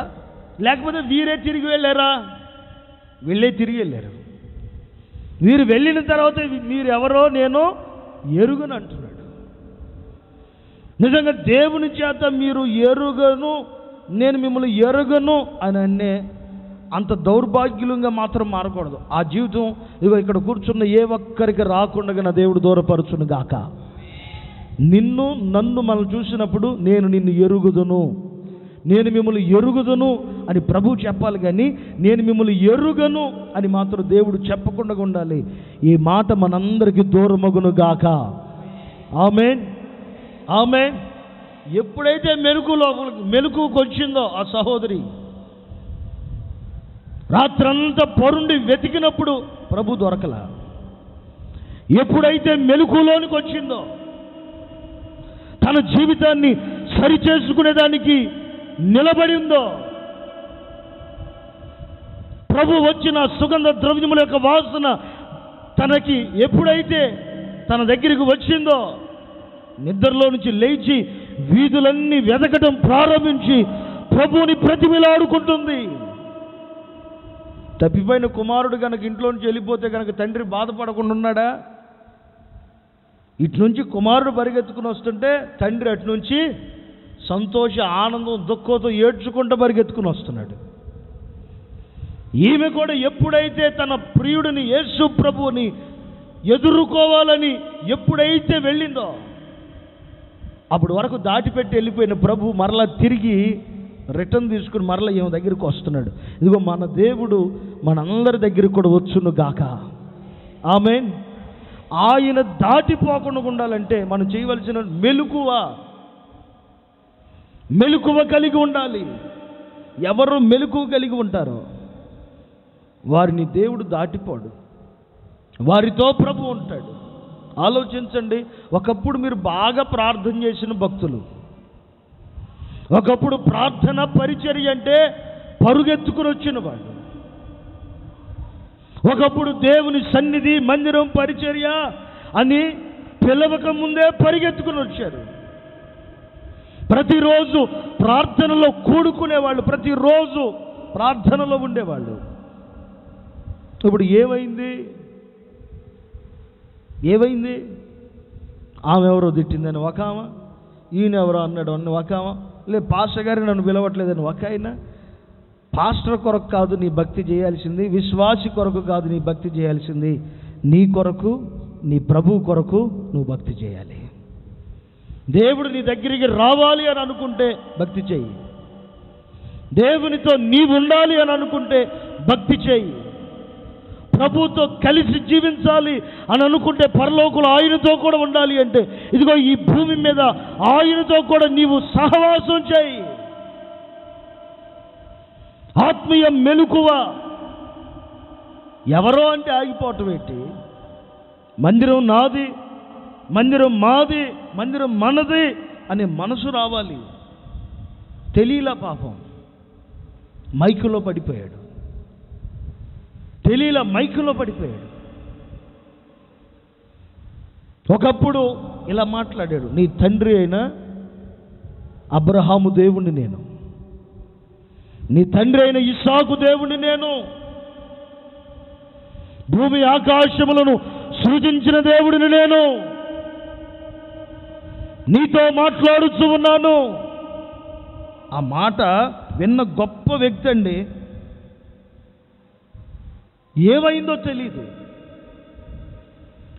Speaker 1: లేకపోతే వీరే తిరిగి వెళ్ళారా? వీళ్ళే తిరిగి వెళ్ళారు. వీరు వెళ్ళిన తర్వాత మీరు ఎవరో నేను ఎరుగను అంటున్నాడు. నిజంగా దేవుని చేత మీరు ఎరుగను, నేను మిమ్మల్ని ఎరుగను అని అనే అంత దౌర్భాగ్యులంగా మాత్రం మారకూడదు. ఆ జీవితం ఇదిగో ఇక్కడ కూర్చున్న ఏ ఒక్కరికి రాకుండా నా దేవుడు దూరపరచును గాక. నిన్ను నన్ను మనం చూసినప్పుడు నేను నిన్ను ఎరుగుదును, నేను మిమ్మల్ని ఎరుగుదును అని ప్రభు చెప్పాలి. కానీ నేను మిమ్మల్ని ఎరుగను అని మాత్రం దేవుడు చెప్పకుండా ఉండాలి. ఈ మాట మనందరికీ దూరమగును గాక. ఆమేన్, ఆమేన్. ఎప్పుడైతే మెలకువకు వచ్చిందో ఆ సహోదరి, రాత్రంతా పరుండి వెతికినప్పుడు ప్రభు దొరకల. ఎప్పుడైతే మెలకువలోనికి వచ్చిందో, తన జీవితాన్ని సరిచేసుకునేదానికి నిలబడిందో, ప్రభు వచ్చిన సుగంధ ద్రవ్యముల యొక్క వాసన తనకి ఎప్పుడైతే తన దగ్గరికి వచ్చిందో, నిద్రలో నుంచి లేచి వీధులన్నీ వెతకడం ప్రారంభించి ప్రభువుని ప్రతిమిలాడుకుంటుంది. తప్పిపోయిన కుమారుడు కనుక ఇంట్లో నుంచి వెళ్ళిపోతే కనుక తండ్రి బాధపడకుండా ఉన్నాడా? ఇటు నుంచి కుమారుడు పరిగెత్తుకుని వస్తుంటే తండ్రి అటు నుంచి సంతోష, ఆనందం, దుఃఖంతో ఏడ్చుకుంటూ పరిగెత్తుకుని వస్తున్నాడు. ఈమె కూడా ఎప్పుడైతే తన ప్రియుడిని యేసు ప్రభువుని ఎదుర్కోవాలని ఎప్పుడైతే వెళ్ళిందో, అప్పుడు వరకు దాటిపెట్టి వెళ్ళిపోయిన ప్రభు మరలా తిరిగి రిటర్న్ తీసుకుని మరలా ఈమె దగ్గరికి వస్తున్నాడు. ఇదిగో మన దేవుడు మనందరి దగ్గరికి కూడా వచ్చును గాక. ఆమేన్. ఆయన దాటిపోకుండా ఉండాలంటే మనం చేయవలసిన మెలకువ కలిగి ఉండాలి. ఎవరు మెలకువ కలిగి ఉంటారో వారిని దేవుడు దాటిపోడు, వారితో ప్రభు ఉంటాడు. ఆలోచించండి. ఒకప్పుడు మీరు బాగా ప్రార్థన చేసిన భక్తులు, ఒకప్పుడు ప్రార్థన పరిచర్య అంటే పరుగెత్తుకుని వచ్చిన వాళ్ళు, ఒకప్పుడు దేవుని సన్నిధి, మందిరం, పరిచర్య అని పిలవక ముందే పరిగెత్తుకుని వచ్చారు. ప్రతిరోజు ప్రార్థనలో కూడుకునేవాళ్ళు, ప్రతిరోజు ప్రార్థనలో ఉండేవాళ్ళు. ఇప్పుడు ఏమైంది? ఆమె ఎవరో తిట్టిందని ఒక ఆమె, ఈయన ఎవరో అన్నాడు అని ఒక ఆమె, లే పాస్టర్ గారు నన్ను పిలవట్లేదని ఒక ఆయన. పాస్టర్ కొరకు కాదు నీ భక్తి చేయాల్సింది, విశ్వాసి కొరకు కాదు నీ భక్తి చేయాల్సింది, నీ కొరకు, నీ ప్రభు కొరకు నువ్వు భక్తి చేయాలి. దేవుడు నీ దగ్గరికి రావాలి అని అనుకుంటే భక్తి చెయ్యి. దేవునితో నీవు ఉండాలి అని అనుకుంటే భక్తి చేయి. ప్రభువుతో కలిసి జీవించాలి అని అనుకుంటే పరలోకంలో ఆయనతో కూడా ఉండాలి అంటే ఇదిగో ఈ భూమి మీద ఆయనతో కూడా నీవు సహవాసం చేయి. ఆత్మీయ మెలకువ. ఎవరో అంటే ఆగిపోవటం ఏంటి? మందిరం నాది, మందిరం మాది, మందిరం మనది అనే మనసు రావాలి. తెలియలా పాపం, మైకులో పడిపోయాడు. తెలియలా మైకులో పడిపోయాడు. ఒకప్పుడు ఇలా మాట్లాడాడు, నీ తండ్రి అయిన అబ్రహాము దేవుణ్ణి నేను, నీ తండ్రి అయిన ఇస్సాకు దేవుణ్ణి నేను, భూమి ఆకాశములను సృజించిన దేవుడిని నేను, నీతో మాట్లాడుతూ ఉన్నాను. ఆ మాట విన్న గొప్ప వ్యక్తి అండి. ఏమైందో తెలియదు,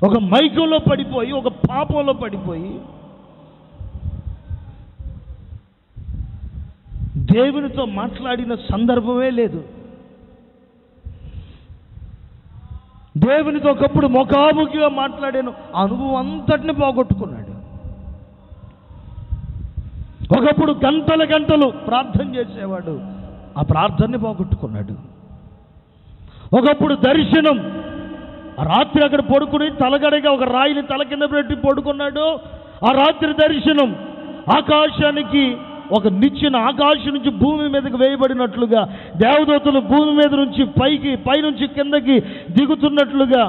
Speaker 1: ఒక మైకంలో పడిపోయి, ఒక పాపంలో పడిపోయి దేవునితో మాట్లాడిన సందర్భమే లేదు. దేవునితో ఒకప్పుడు ముఖాముఖిగా మాట్లాడాను, అనుభవం అంతటిని పోగొట్టుకున్నాడు. ఒకప్పుడు గంటల గంటలు ప్రార్థన చేసేవాడు, ఆ ప్రార్థనని పోగొట్టుకున్నాడు. ఒకప్పుడు దర్శనం, రాత్రి అక్కడ పడుకుని తలగడగా ఒక రాయిని తల కింద పెట్టి పడుకున్నాడు. ఆ రాత్రి దర్శనం ఆకాశానికి, ఒక నిచ్చెన ఆకాశం నుంచి భూమి మీదకి వేయబడినట్లుగా, దేవదూతలు భూమి మీద నుంచి పైకి, పైనుంచి కిందకి దిగుతున్నట్లుగా,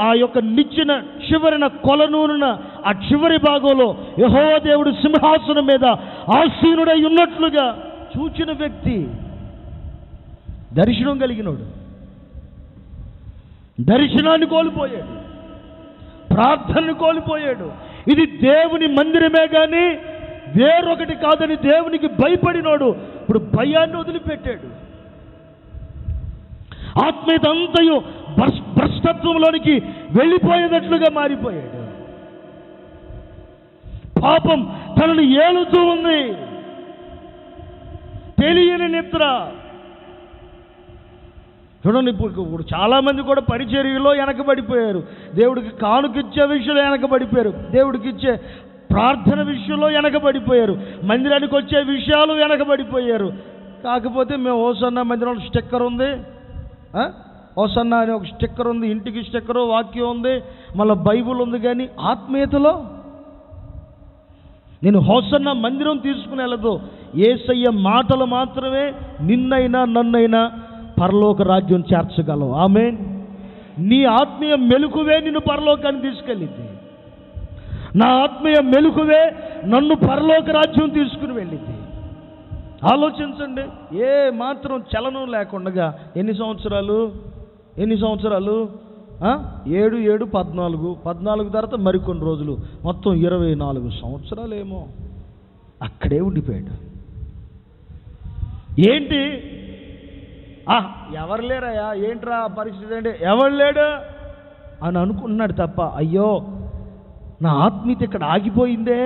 Speaker 1: ఆ యొక్క నిచ్చెన చివరిన కొలనూరున ఆ చివరి భాగంలో యెహోవా దేవుడు సింహాసనం మీద ఆసీనుడై ఉన్నట్లుగా చూచిన వ్యక్తి, దర్శనం కలిగినోడు. దర్శనాన్ని కోల్పోయాడు, ప్రార్థనను కోల్పోయాడు. ఇది దేవుని మందిరమే కానీ వేరొకటి కాదని దేవునికి భయపడినోడు ఇప్పుడు భయాన్ని వదిలిపెట్టాడు. ఆత్మీయత అంతయు భ్రష్టత్వంలోనికి వెళ్ళిపోయేటట్లుగా మారిపోయాడు. పాపం తనను ఏలుతూ ఉంది, తెలియని నిద్ర. చూడండి, ఇప్పుడు చాలామంది కూడా పరిచర్యలో వెనకబడిపోయారు, దేవుడికి కానుకిచ్చే విషయంలో వెనకబడిపోయారు, దేవుడికి ఇచ్చే ప్రార్థన విషయంలో వెనకబడిపోయారు, మందిరానికి వచ్చే విషయాలు వెనకబడిపోయారు. కాకపోతే మేము హోసన్నా మందిరంలో స్టిక్కర్ ఉంది, హోసన్నా అని ఒక స్టిక్కర్ ఉంది, ఇంటికి స్టిక్కరు, వాక్యం ఉంది, మళ్ళీ బైబుల్ ఉంది. కానీ ఆత్మీయతలో నేను హోసన్నా మందిరం తీసుకుని వెళ్ళదు. యేసయ్య మాటలు మాత్రమే నిన్నైనా నన్నైనా పరలోక రాజ్యం చేర్చగలవు. ఆమేన్. నీ ఆత్మీయ మెలకువే నిన్ను పరలోకాన్ని తీసుకెళ్ళింది. నా ఆత్మీయ మెలకువే నన్ను పరలోక రాజ్యం తీసుకుని వెళ్ళింది. ఆలోచించండి, ఏ మాత్రం చలనం లేకుండా ఎన్ని సంవత్సరాలు 7, 7, 14 తర్వాత మరికొన్ని రోజులు, మొత్తం 24 సంవత్సరాలు ఏమో అక్కడే ఉండిపోయాడు. ఏంటి ఎవరు లేరయ్యా, ఏంట్రా పరిస్థితి అంటే ఎవరు లేడు అని అనుకున్నాడు తప్ప, అయ్యో నా ఆత్మీయత ఇక్కడ ఆగిపోయిందే,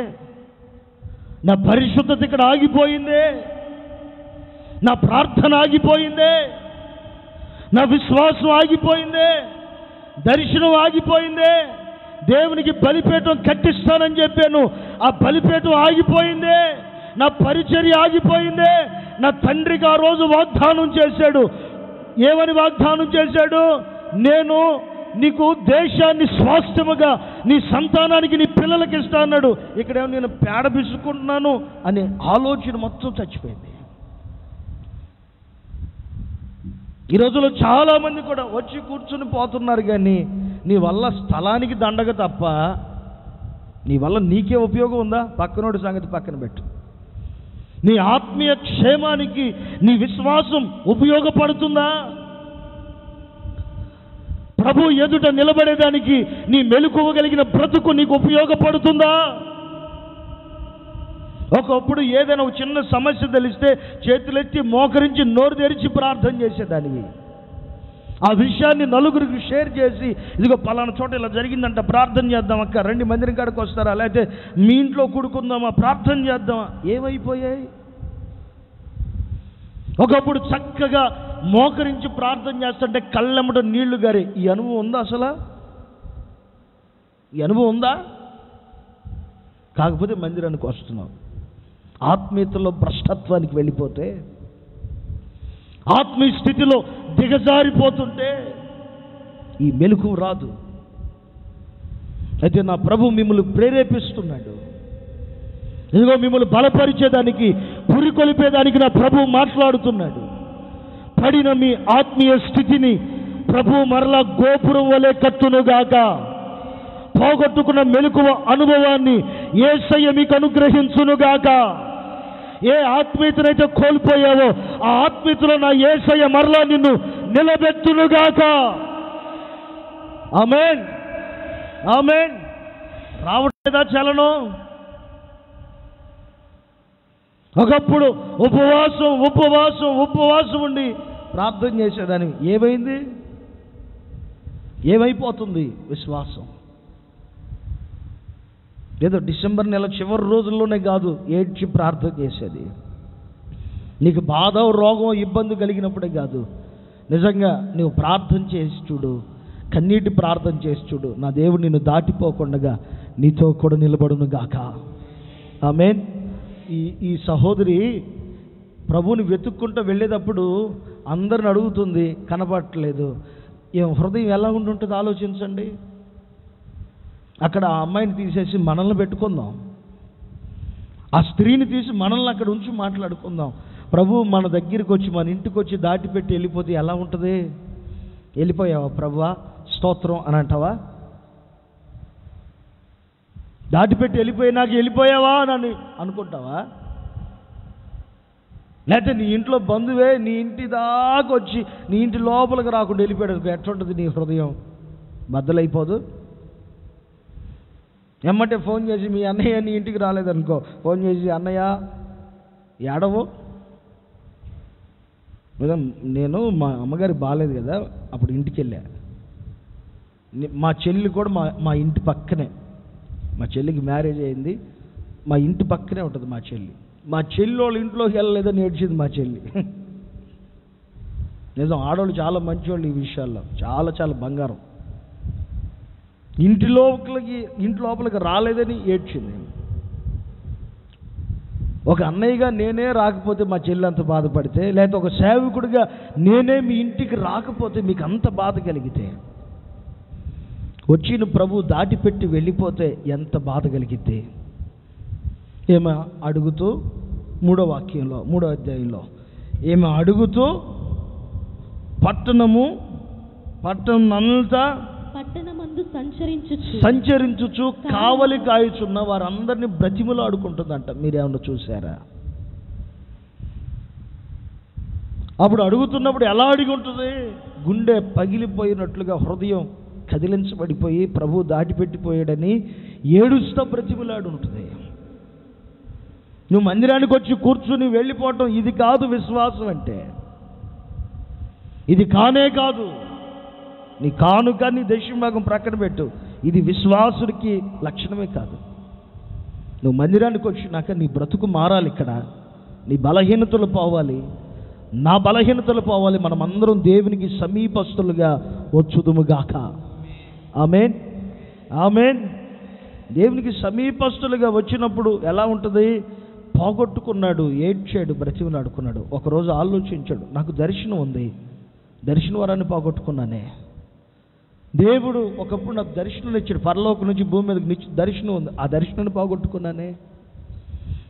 Speaker 1: నా పరిశుద్ధత ఇక్కడ ఆగిపోయిందే, నా ప్రార్థన ఆగిపోయిందే, నా విశ్వాసం ఆగిపోయిందే, దర్శనం ఆగిపోయిందే, దేవునికి బలిపీఠం కట్టిస్తానని చెప్పాను, ఆ బలిపీఠం ఆగిపోయిందే, నా పరిచర్య ఆగిపోయిందే. నా తండ్రికి ఆ రోజు వాగ్దానం చేశాడు. ఏమని వాగ్దానం చేశాడు? నేను నీకు దేశాన్ని స్వాస్థ్యముగా నీ సంతానానికి, నీ పిల్లలకి ఇస్తా అన్నాడు. ఇక్కడేమో నేను పేడ బిసుకుంటున్నాను అనే ఆలోచన మొత్తం చచ్చిపోయింది. ఈ రోజుల్లో చాలామంది కూడా వచ్చి కూర్చుని పోతున్నారు, కానీ నీ వల్ల స్థలానికి దండగ తప్ప నీ వల్ల నీకే ఉపయోగం ఉందా? పక్కనోడి సంగతి పక్కన పెట్టు. నీ ఆత్మీయ క్షేమానికి నీ విశ్వాసం ఉపయోగపడుతుందా? ప్రభు ఎదుట నిలబడేదానికి నీ మెలకువగలిగిన బ్రతుకు నీకు ఉపయోగపడుతుందా? ఒకప్పుడు ఏదైనా ఒక చిన్న సమస్య తెలిస్తే చేతులెత్తి మోకరించి నోరు తెరిచి ప్రార్థన చేసేదానివి. ఆ విషయాన్ని నలుగురికి షేర్ చేసి, ఇదిగో పలానా చోట ఇలా జరిగిందంట, ప్రార్థన చేద్దాం అక్క, రండి మందిరం కాడికి వస్తారా, లేకపోతే మీ ఇంట్లో కూడుకుందామా, ప్రార్థన చేద్దామా. ఏమైపోయాయి? ఒకప్పుడు చక్కగా మోకరించి ప్రార్థన చేస్తుంటే కళ్ళెమ్మట నీళ్లు గారి. ఈ అనుభవం ఉందా అసలు? ఈ అనుభవం ఉందా? కాకపోతే మందిరానికి వస్తున్నాం. ఆత్మీయతలో భ్రష్టత్వానికి వెళ్ళిపోతే, ఆత్మీయ స్థితిలో దిగజారిపోతుంటే ఈ మెలకువ రాదు. అయితే నా ప్రభు మిమ్మల్ని ప్రేరేపిస్తున్నాడు. ఇదిగో మిమ్మల్ని బలపరిచేదానికి, పురికొలిపేదానికి నా ప్రభు మాట్లాడుతున్నాడు. పడిన మీ ఆత్మీయ స్థితిని ప్రభు మరలా గోపురం వలె కట్టునుగాక. పోగొట్టుకున్న మెలకువ అనుభవాన్ని యేసయ్య మీకు అనుగ్రహించునుగాక. ఏ ఆత్మీయతనైతే కోల్పోయావో ఆ ఆత్మీయతలో నా యేసయ్య మరలా నిన్ను నిలబెట్టునుగాక. ఆమేన్, ఆమేన్. రావట్లేదా చలనం? ఒకప్పుడు ఉపవాసం ఉపవాసం ఉపవాసం ఉండి ప్రార్థన చేసేదాన్ని ఏమైంది? ఏమైపోతుంది విశ్వాసం? ఏదో డిసెంబర్ నెల చివరి రోజుల్లోనే కాదు ఏడ్చి ప్రార్థన చేసేది. నీకు బాధ, రోగం, ఇబ్బంది కలిగినప్పుడే కాదు. నిజంగా నువ్వు ప్రార్థన చేసి చూడు, కన్నీటి ప్రార్థన చేసి చూడు, నా దేవుడు నిన్ను దాటిపోకుండా నీతో కూడా నిలబడును గాక. ఆమేన్. ఈ సహోదరి ప్రభువుని వెతుక్కుంటూ వెళ్ళేటప్పుడు అందరిని అడుగుతుంది, కనపడట్లేదు. ఏం హృదయం ఎలా ఉంటుందో ఆలోచించండి. అక్కడ ఆ అమ్మాయిని తీసేసి మనల్ని పెట్టుకుందాం, ఆ స్త్రీని తీసి మనల్ని అక్కడ ఉంచి మాట్లాడుకుందాం. ప్రభు మన దగ్గరికి వచ్చి, మన ఇంటికి వచ్చి దాటిపెట్టి వెళ్ళిపోతే ఎలా ఉంటుంది? వెళ్ళిపోయావా ప్రభువా స్తోత్రం అని అంటావా? దాటిపెట్టి వెళ్ళిపోయినాక వెళ్ళిపోయావా అని అనుకుంటావా? లేకపోతే నీ ఇంట్లో బంధువే నీ ఇంటి దాకా వచ్చి నీ ఇంటి లోపలికి రాకుండా వెళ్ళిపోయాడు, ఎట్లుంటుంది నీ హృదయం? బద్దలైపోదు? ఎమ్మటే ఫోన్ చేసి మీ అన్నయ్య నీ ఇంటికి రాలేదనుకో, ఫోన్ చేసి అన్నయ్య ఏడవు, నేను మా అమ్మగారికి బాగాలేదు కదా అప్పుడు ఇంటికి వెళ్ళా. మా చెల్లి కూడా మా ఇంటి పక్కనే, మా చెల్లికి మ్యారేజ్ అయింది, మా ఇంటి పక్కనే ఉంటుంది మా చెల్లి. మా చెల్లి వాళ్ళ ఇంట్లోకి వెళ్ళలేదని ఏడ్చింది మా చెల్లి. నిజం, ఆడవాళ్ళు చాలా మంచివాళ్ళు ఈ విషయాల్లో, చాలా చాలా బంగారం. ఇంటి లోపలికి రాలేదని ఏడ్చింది. ఒక అన్నయ్యగా నేనే రాకపోతే మా చెల్లి అంత బాధపడితే, లేకపోతే ఒక సేవకుడిగా నేనే మీ ఇంటికి రాకపోతే మీకు అంత బాధ కలిగితే, వచ్చిన ప్రభు దాటిపెట్టి వెళ్ళిపోతే ఎంత బాధ కలిగితే. ఏమో అడుగుతూ 3వ వాక్యంలో 3వ అధ్యాయంలో ఏమో అడుగుతూ పట్టణమంతా
Speaker 3: పట్టణమందు
Speaker 1: సంచరించుచు కావలి కాయుచున్న వారందరినీ బ్రతిమలాడుకుంటుందంట. మీరేమన్నా చూసారా? అప్పుడు అడుగుతున్నప్పుడు ఎలా అడిగి ఉంటుంది? గుండె పగిలిపోయినట్లుగా, హృదయం కదిలించబడిపోయి ప్రభు దాటిపెట్టిపోయాడని ఏడుస్తా బ్రతిమలాడు ఉంటుంది. నువ్వు మందిరానికి వచ్చి కూర్చుని వెళ్ళిపోవటం ఇది కాదు విశ్వాసం అంటే. ఇది కానే కాదు. నీ కానుక, నీ దశమభాగం ప్రక్కన పెట్టు, ఇది విశ్వాసుడికి లక్షణమే కాదు. నువ్వు మందిరానికి వచ్చినాక నీ బ్రతుకు మారాలి. ఇక్కడ నీ బలహీనతలు పోవాలి, నా బలహీనతలు పోవాలి. మనం అందరం దేవునికి సమీపస్తులుగా వచ్చుదుముగాక. ఆమేన్, ఆమేన్. దేవునికి సమీపస్తులుగా వచ్చినప్పుడు ఎలా ఉంటుంది? పోగొట్టుకున్నాడు, ఏడ్చాడు, బ్రతిమలాడుకున్నాడు. ఒకరోజు ఆలోచించాడు, నాకు దర్శనం ఉంది, దర్శన వరాన్ని పోగొట్టుకున్నానే. దేవుడు ఒకప్పుడు నాకు దర్శనం ఇచ్చాడు, పరలోకం నుంచి భూమి మీదకి దర్శనం ఉంది, ఆ దర్శనాన్ని పోగొట్టుకున్నానే.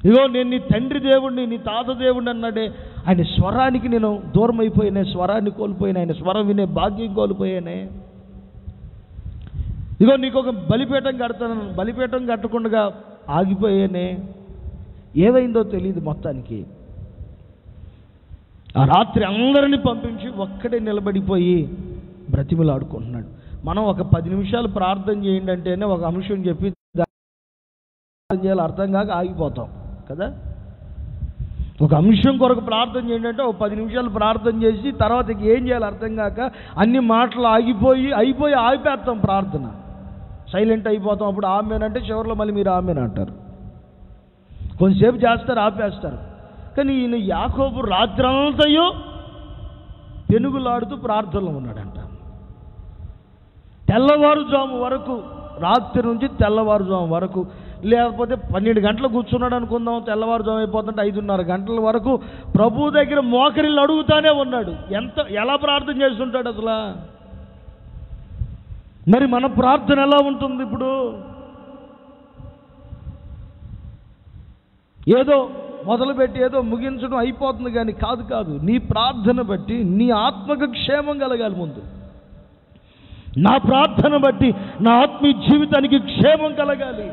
Speaker 1: ఇగో నేను నీ తండ్రి దేవుడిని, నీ తాత దేవుడిని అన్నాడే, ఆయన స్వరానికి నేను దూరం అయిపోయానే, స్వరాన్ని కోల్పోయాను, ఆయన స్వరం వినే భాగ్యం కోల్పోయానే. ఇగో నీకు ఒక బలిపీఠం కడతాను, బలిపీఠం కట్టకుండా ఆగిపోయానే. ఏమైందో తెలియదు. మొత్తానికి ఆ రాత్రి అందరినీ పంపించి ఒక్కడే నిలబడిపోయి బ్రతిమలాడుకుంటున్నాడు. మనం ఒక 10 నిమిషాలు ప్రార్థన చేయండి అంటేనే ఒక అంశం చెప్పి ప్రార్థన చేయాలి అర్థం కాక ఆగిపోతాం కదా. ఒక అంశం కొరకు ప్రార్థన చేయండి అంటే ఒక 10 నిమిషాలు ప్రార్థన చేసి తర్వాత ఏం చేయాలి అర్థం కాక అన్ని మాటలు ఆగిపోతాం. ప్రార్థన సైలెంట్ అయిపోతాం. అప్పుడు ఆమెనంటే చివరిలో మళ్ళీ మీరు ఆమెను అంటారు. కొంచెంసేపు చేస్తారు, ఆపేస్తారు. కానీ ఈయన యాకోబు రాత్రంతయో పెనుగులాడుతూ ప్రార్థనలో ఉన్నాడంట. తెల్లవారుజాము వరకు, రాత్రి నుంచి తెల్లవారుజాము వరకు, లేకపోతే 12 గంటలు కూర్చున్నాడు అనుకుందాం, తెల్లవారుజాము అయిపోతుంటే 5:30 గంటల వరకు ప్రభు దగ్గర మోకరిల్లు అడుగుతానే ఉన్నాడు. ఎలా ప్రార్థన చేస్తుంటాడు అసలు? మరి మన ప్రార్థన ఎలా ఉంటుంది ఇప్పుడు? ఏదో మొదలుపెట్టి ఏదో ముగించడం అయిపోతుంది కానీ కాదు. నీ ప్రార్థన బట్టి నీ ఆత్మకు క్షేమం కలగాలి ముందు. నా ప్రార్థన బట్టి నా ఆత్మీయ జీవితానికి క్షేమం కలగాలి.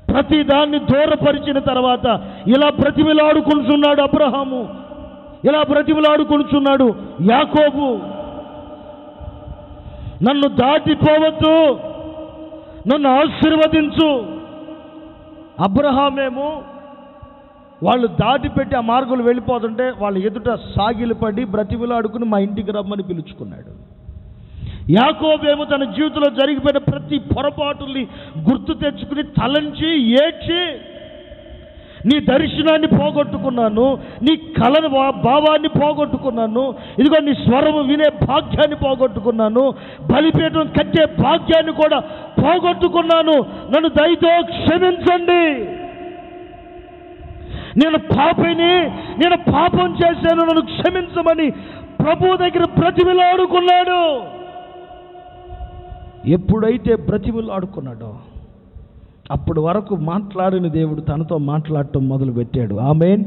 Speaker 1: ప్రతి దాన్ని దూరపరిచిన తర్వాత ఇలా బ్రతిమిలాడుకుంటున్నాడు అబ్రహాము, ఇలా బ్రతిమిలాడుకుంటున్నాడు యాకోబు. నన్ను దాటిపోవద్దు, నన్ను ఆశీర్వదించు. అబ్రహామేమో వాళ్ళు దాటిపెట్టి ఆ మార్గంలో వెళ్ళిపోతుంటే వాళ్ళ ఎదుట సాగిలపడి బ్రతిమిలాడుకుని మా ఇంటికి రమ్మని పిలుచుకున్నాడు. యాకోబేమో తన జీవితంలో జరిగిపోయిన ప్రతి పొరపాటుల్ని గుర్తు తెచ్చుకుని తలంచి ఏడ్చి, నీ దర్శనాన్ని పోగొట్టుకున్నాను, నీ కళ భావాన్ని పోగొట్టుకున్నాను, ఇదిగో నీ స్వరము వినే భాగ్యాన్ని పోగొట్టుకున్నాను, బలిపీఠం కట్టే భాగ్యాన్ని కూడా పోగొట్టుకున్నాను, నన్ను దయతో క్షమించండి, నేను పాపిని, నేను పాపం చేశాను, నన్ను క్షమించమని ప్రభు దగ్గర బ్రతిమిలాడుకున్నాడు. ఎప్పుడైతే బ్రతిమిలాడుకున్నాడో అప్పటి వరకు మాట్లాడిన దేవుడు తనతో మాట్లాడటం మొదలుపెట్టాడు. ఆమేన్.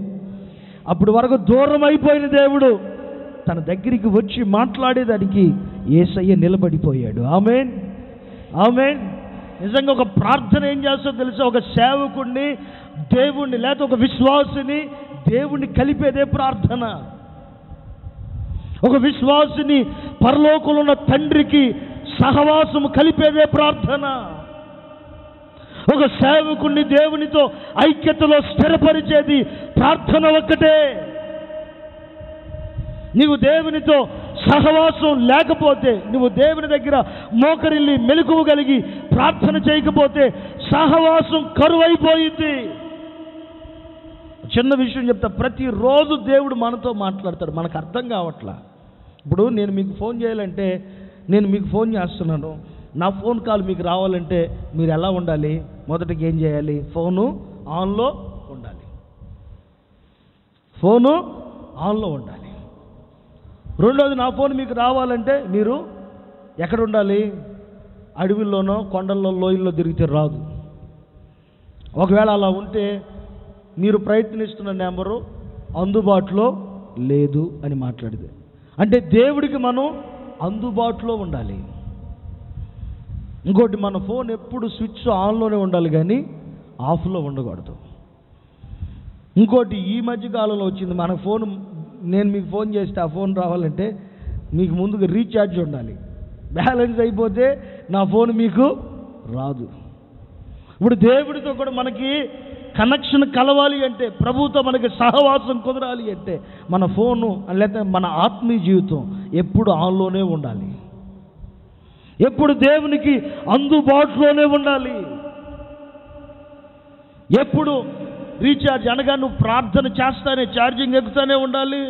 Speaker 1: అప్పటి వరకు దూరం అయిపోయిన దేవుడు తన దగ్గరికి వచ్చి మాట్లాడేదానికి యేసయ్య నిలబడిపోయాడు. ఆమేన్, ఆమేన్. నిజంగా ఒక ప్రార్థన ఏం చేస్తుందో తెలుసా? ఒక సేవకుడిని దేవుణ్ణి, లేకపోతే ఒక విశ్వాసిని దేవుణ్ణి కలిపేదే ప్రార్థన. ఒక విశ్వాసిని పరలోకంలో ఉన్న తండ్రికి సహవాసము కలిపేదే ప్రార్థన. ఒక సేవకుణ్ణి దేవునితో ఐక్యతలో స్థిరపరిచేది ప్రార్థన ఒక్కటే. నీవు దేవునితో సహవాసం లేకపోతే, నువ్వు దేవుని దగ్గర మోకరిల్లి మెలకువ కలిగి ప్రార్థన చేయకపోతే సహవాసం కరువైపోయింది. చిన్న విషయం చెప్తా, ప్రతిరోజు దేవుడు మనతో మాట్లాడతాడు, మనకు అర్థం కావట్లా. ఇప్పుడు నేను మీకు ఫోన్ చేయాలంటే, నేను మీకు ఫోన్ చేస్తున్నాను, నా ఫోన్ కాల్ మీకు రావాలంటే మీరు ఎలా ఉండాలి? మొదటికి ఏం చేయాలి? ఫోను ఆన్లో ఉండాలి. ఫోను ఆన్లో ఉండాలి. రెండోది, నా ఫోన్ మీకు రావాలంటే మీరు ఎక్కడ ఉండాలి? అడవిలోనో కొండల్లో లోయల్లో తిరిగితే రాదు. ఒకవేళ అలా ఉంటే మీరు ప్రయత్నిస్తున్న నెంబరు అందుబాటులో లేదు అని మాట్లాడితే, అంటే దేవుడికి మనం అందుబాటులో ఉండాలి. ఇంకోటి, మన ఫోన్ ఎప్పుడు స్విచ్ ఆన్లోనే ఉండాలి కానీ ఆఫ్లో ఉండకూడదు. ఇంకోటి, ఈ మధ్య కాలంలో వచ్చింది, మన ఫోన్, నేను మీకు ఫోన్ చేస్తే ఆ ఫోన్ రావాలంటే మీకు ముందుగా రీఛార్జ్ ఉండాలి. బ్యాలెన్స్ అయిపోతే నా ఫోన్ మీకు రాదు. ఇప్పుడు దేవుడితో కూడా మనకి కనెక్షన్ కలవాలి అంటే, ప్రభుతో మనకి సహవాసం కుదరాలి అంటే మన ఫోను లేకపోతే మన ఆత్మీయ జీవితం ఎప్పుడు ఆన్లోనే ఉండాలి, ఎప్పుడు దేవునికి అందుబాటులోనే ఉండాలి. ఎప్పుడు రీఛార్జ్ అనగా నువ్వు ప్రార్థన చేస్తానే ఛార్జింగ్ ఎక్కుతానే ఉండాలి,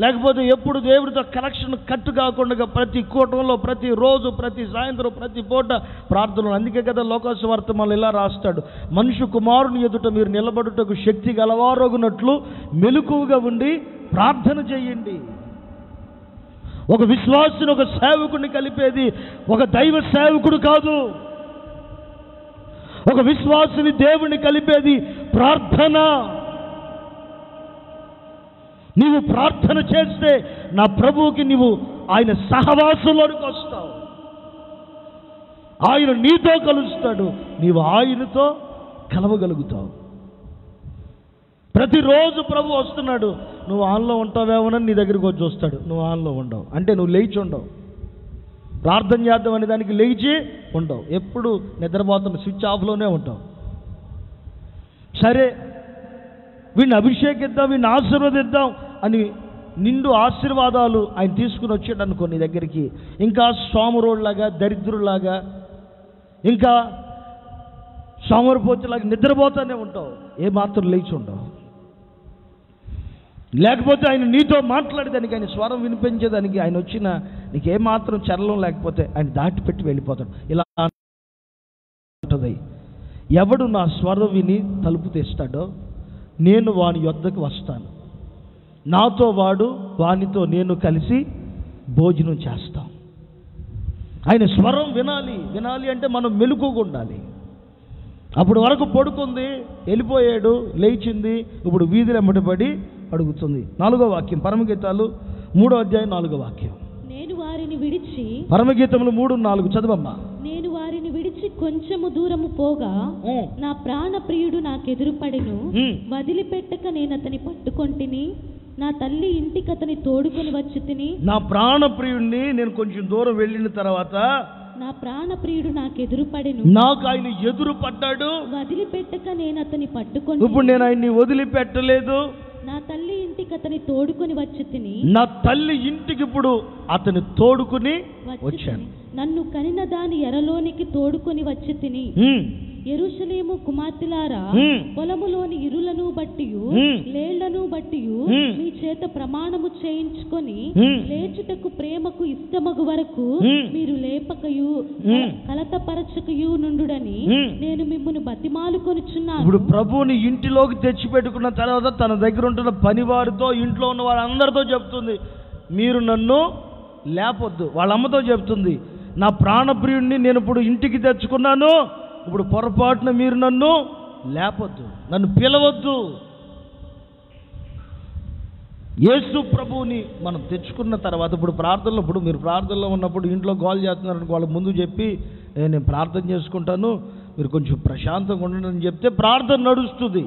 Speaker 1: లేకపోతే ఎప్పుడు దేవుడితో కనెక్షన్ కట్ కాకుండా ప్రతి కూటంలో, ప్రతిరోజు, ప్రతి సాయంత్రం, ప్రతి పూట ప్రార్థనలు. అందుకే కదా లోకాసువార్త మనల్ని ఇలా రాస్తాడు, మనుష్య కుమారుని ఎదుట మీరు నిలబడుటకు శక్తి గలవారగునట్లు మెలకువగా ఉండి ప్రార్థన చేయండి. ఒక విశ్వాసిని, ఒక సేవకుడిని కలిపేది ఒక దైవ సేవకుడు కాదు. ఒక విశ్వాసిని దేవుణ్ణి కలిపేది ప్రార్థన. నీవు ప్రార్థన చేస్తే నా ప్రభువుకి నీవు ఆయన సహవాసంలోనికి వస్తావు, ఆయన నీతో కలుస్తాడు, నీవు ఆయనతో కలవగలుగుతావు. ప్రతిరోజు ప్రభు వస్తున్నాడు, నువ్వు ఆన్లో ఉంటావేమోనని నీ దగ్గరికి వచ్చి వస్తాడు, నువ్వు ఆన్లో ఉండవు అంటే నువ్వు లేచి ఉండవు. ప్రార్థన చేద్దాం అనే దానికి లేచి ఉండవు, ఎప్పుడు నిద్రపోతున్న స్విచ్ ఆఫ్లోనే ఉంటావు. సరే, వీడిని అభిషేకిద్దాం, వీడిని ఆశీర్వదిద్దాం అని నిండు ఆశీర్వాదాలు ఆయన తీసుకుని వచ్చాడు అనుకో నీ దగ్గరికి, ఇంకా సోమరోడ్లాగా, దరిద్రులాగా, ఇంకా సోమరిపోతులాగా నిద్రపోతూనే ఉంటావు, ఏ మాత్రం లేచి ఉండవు. లేకపోతే ఆయన నీతో మాట్లాడేదానికి, ఆయన స్వరం వినిపించేదానికి ఆయన వచ్చిన నీకేమాత్రం చలనం లేకపోతే ఆయన దాటిపెట్టి వెళ్ళిపోతాడు. ఇలా ఉంటుంది. ఎవడు నా స్వరం విని తలుపు తెస్తాడో నేను వాని యొద్దకు వస్తాను, నాతో వాడు వానితో నేను కలిసి భోజనం చేస్తాం. ఆయన స్వరం వినాలి. వినాలి అంటే మనం మెలకువగా ఉండాలి. అప్పుడు వరకు పడుకుంది, వెళ్ళిపోయాడు, లేచింది, ఇప్పుడు వీధులు ఎమ్మటపడి అడుగుతుంది. 4వ వాక్యం, పరమగీతాలు 3వ అధ్యాయం 4వ వాక్యం.
Speaker 3: నేను వారిని విడిచి,
Speaker 1: పరమగీతములు 3:4 చదవమ్మా.
Speaker 3: నేను వారిని విడిచి కొంచెము దూరము పోగా నా ప్రాణ ప్రియుడు నాకెదురుపడెను, వదిలిపెట్టక నేను అతని పట్టుకొంటిని, నా తల్లి ఇంటికి అతని తోడుకొని వచ్చి తిని.
Speaker 1: నా ప్రాణ ప్రియుడిని నేను కొంచెం దూరం వెళ్ళిన తర్వాత
Speaker 3: నా ప్రాణ ప్రియుడు నాకెదురుపడెను,
Speaker 1: నాకు ఆయన ఎదురు పడ్డాడు,
Speaker 3: వదిలిపెట్టక నేను అతని పట్టుకొని.
Speaker 1: ఇప్పుడు నేను ఆయన్ని వదిలిపెట్టలేదు,
Speaker 3: నా తల్లి ఇంటికి అతని తోడుకొని వచ్చి తిని.
Speaker 1: నా తల్లి ఇంటికి ఇప్పుడు అతని తోడుకుని వచ్చాను.
Speaker 3: నన్ను కనిన దాని ఎరలోనికి తోడుకొని వచ్చి తిని. యెరూషలేము కుమార్తెలారా, పొలములోని ఇరులను బట్టియు లేళ్లను బట్టియు మీ చేత ప్రమాణము చేయించుకొని లేచుటకు ప్రేమకు ఇష్టమగు వరకు మీరు లేపకయు కలతపరచకయు నుండుడని నేను మిమ్మును బతిమాలుకొనుచున్నాను.
Speaker 1: ఇప్పుడు ప్రభువుని ఇంటిలోకి తెచ్చిపెట్టుకున్న తర్వాత తన దగ్గర ఉంటున్న పనివారితో, ఇంట్లో ఉన్న వాళ్ళందరితో చెప్తుంది, మీరు నన్ను లేపొద్దు. వాళ్ళ అమ్మతో చెప్తుంది, నా ప్రాణప్రియుడిని నేను ఇప్పుడు ఇంటికి తెచ్చుకున్నాను, ఇప్పుడు పొరపాటున మీరు నన్ను లేపొద్దు, నన్ను పిలవద్దు. యేసు ప్రభువుని మనం తెచ్చుకున్న తర్వాత ఇప్పుడు ప్రార్థనలో, ఇప్పుడు మీరు ప్రార్థనలో ఉన్నప్పుడు ఇంట్లో గోల్ చేస్తున్నారని వాళ్ళ ముందు చెప్పి నేను ప్రార్థన చేసుకుంటాను, మీరు కొంచెం ప్రశాంతంగా ఉండండి అని చెప్తే ప్రార్థన నడుస్తుంది.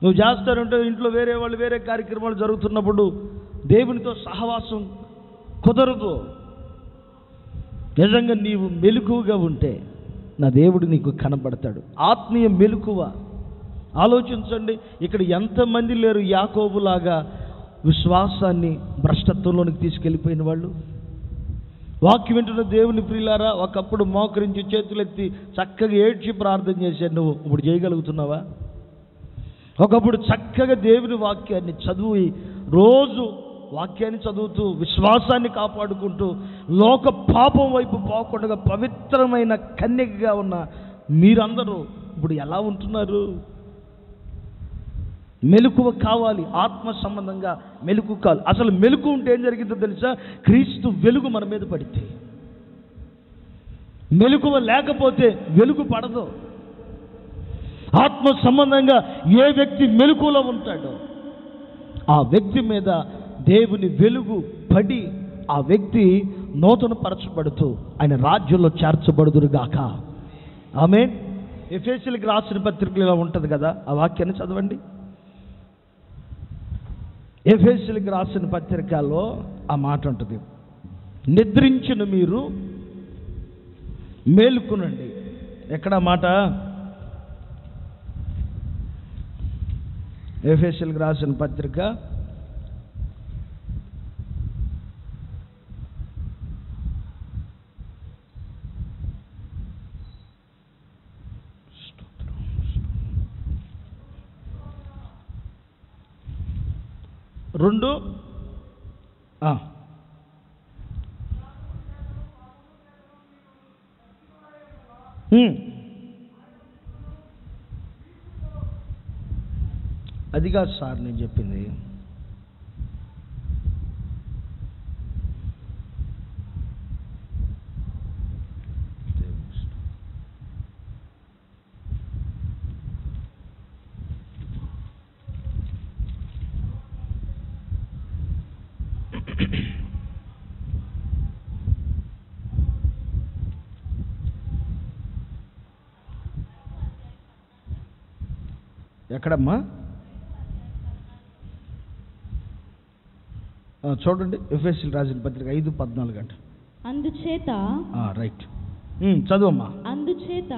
Speaker 1: నువ్వు చేస్తానంటే ఇంట్లో వేరే వాళ్ళు వేరే కార్యక్రమాలు జరుగుతున్నప్పుడు దేవునితో సహవాసం కుదరదు. నిజంగా నీవు మెలకువగా ఉంటే నా దేవుడు నీకు కనబడతాడు. ఆత్మీయ మెలకువ. ఆలోచించండి, ఇక్కడ ఎంతమంది లేరు యాకోబులాగా విశ్వాసాన్ని భ్రష్టత్వంలోనికి తీసుకెళ్ళిపోయిన వాళ్ళు. వాక్యం వింటున్న దేవుని ప్రియులారా, ఒకప్పుడు మోకరించి చేతులెత్తి చక్కగా ఏడ్చి ప్రార్థన చేశాను, నువ్వు ఇప్పుడు చేయగలుగుతున్నావా? ఒకప్పుడు చక్కగా దేవుని వాక్యాన్ని చదివి రోజు వాక్యాన్ని చదువుతూ విశ్వాసాన్ని కాపాడుకుంటూ లోక పాపం వైపు పోకుండా పవిత్రమైన కన్యకగా ఉన్న మీరందరూ ఇప్పుడు ఎలా ఉంటున్నారు? మెలకువ కావాలి. ఆత్మ సంబంధంగా మెలకు కావాలి. అసలు మెలకు ఉంటే ఏం జరిగిందో తెలుసా? క్రీస్తు వెలుగు మన మీద పడితే. మెలకువ లేకపోతే వెలుగు పడదు. ఆత్మ సంబంధంగా ఏ వ్యక్తి మెలకువలో ఉంటాడో ఆ వ్యక్తి మీద దేవుని వెలుగు పడి ఆ వ్యక్తి నూతన పరచబడుతూ ఆయన రాజ్యంలో చేర్చబడుదురుగాక. ఆమేన్. ఎఫెసీయులకు రాసిన పత్రికలో ఇలా ఉంటుంది కదా, ఆ వాక్యాన్ని చదవండి. ఎఫెసీయులకు రాసిన పత్రికలో ఆ మాట ఉంటుంది, నిద్రించిన మీరు మేలుకునండి. ఎక్కడ మాట? ఎఫెసీయులకు రాసిన పత్రిక 2 అది కాదు సార్ నేను చెప్పింది. ఎక్కడమ్మా? చూడండి, ఎఫెసీయులకు రాసిన పత్రిక 5:14 అంట.
Speaker 3: అందుచేత
Speaker 1: రైట్, చదువమ్మా.
Speaker 3: అందుచేత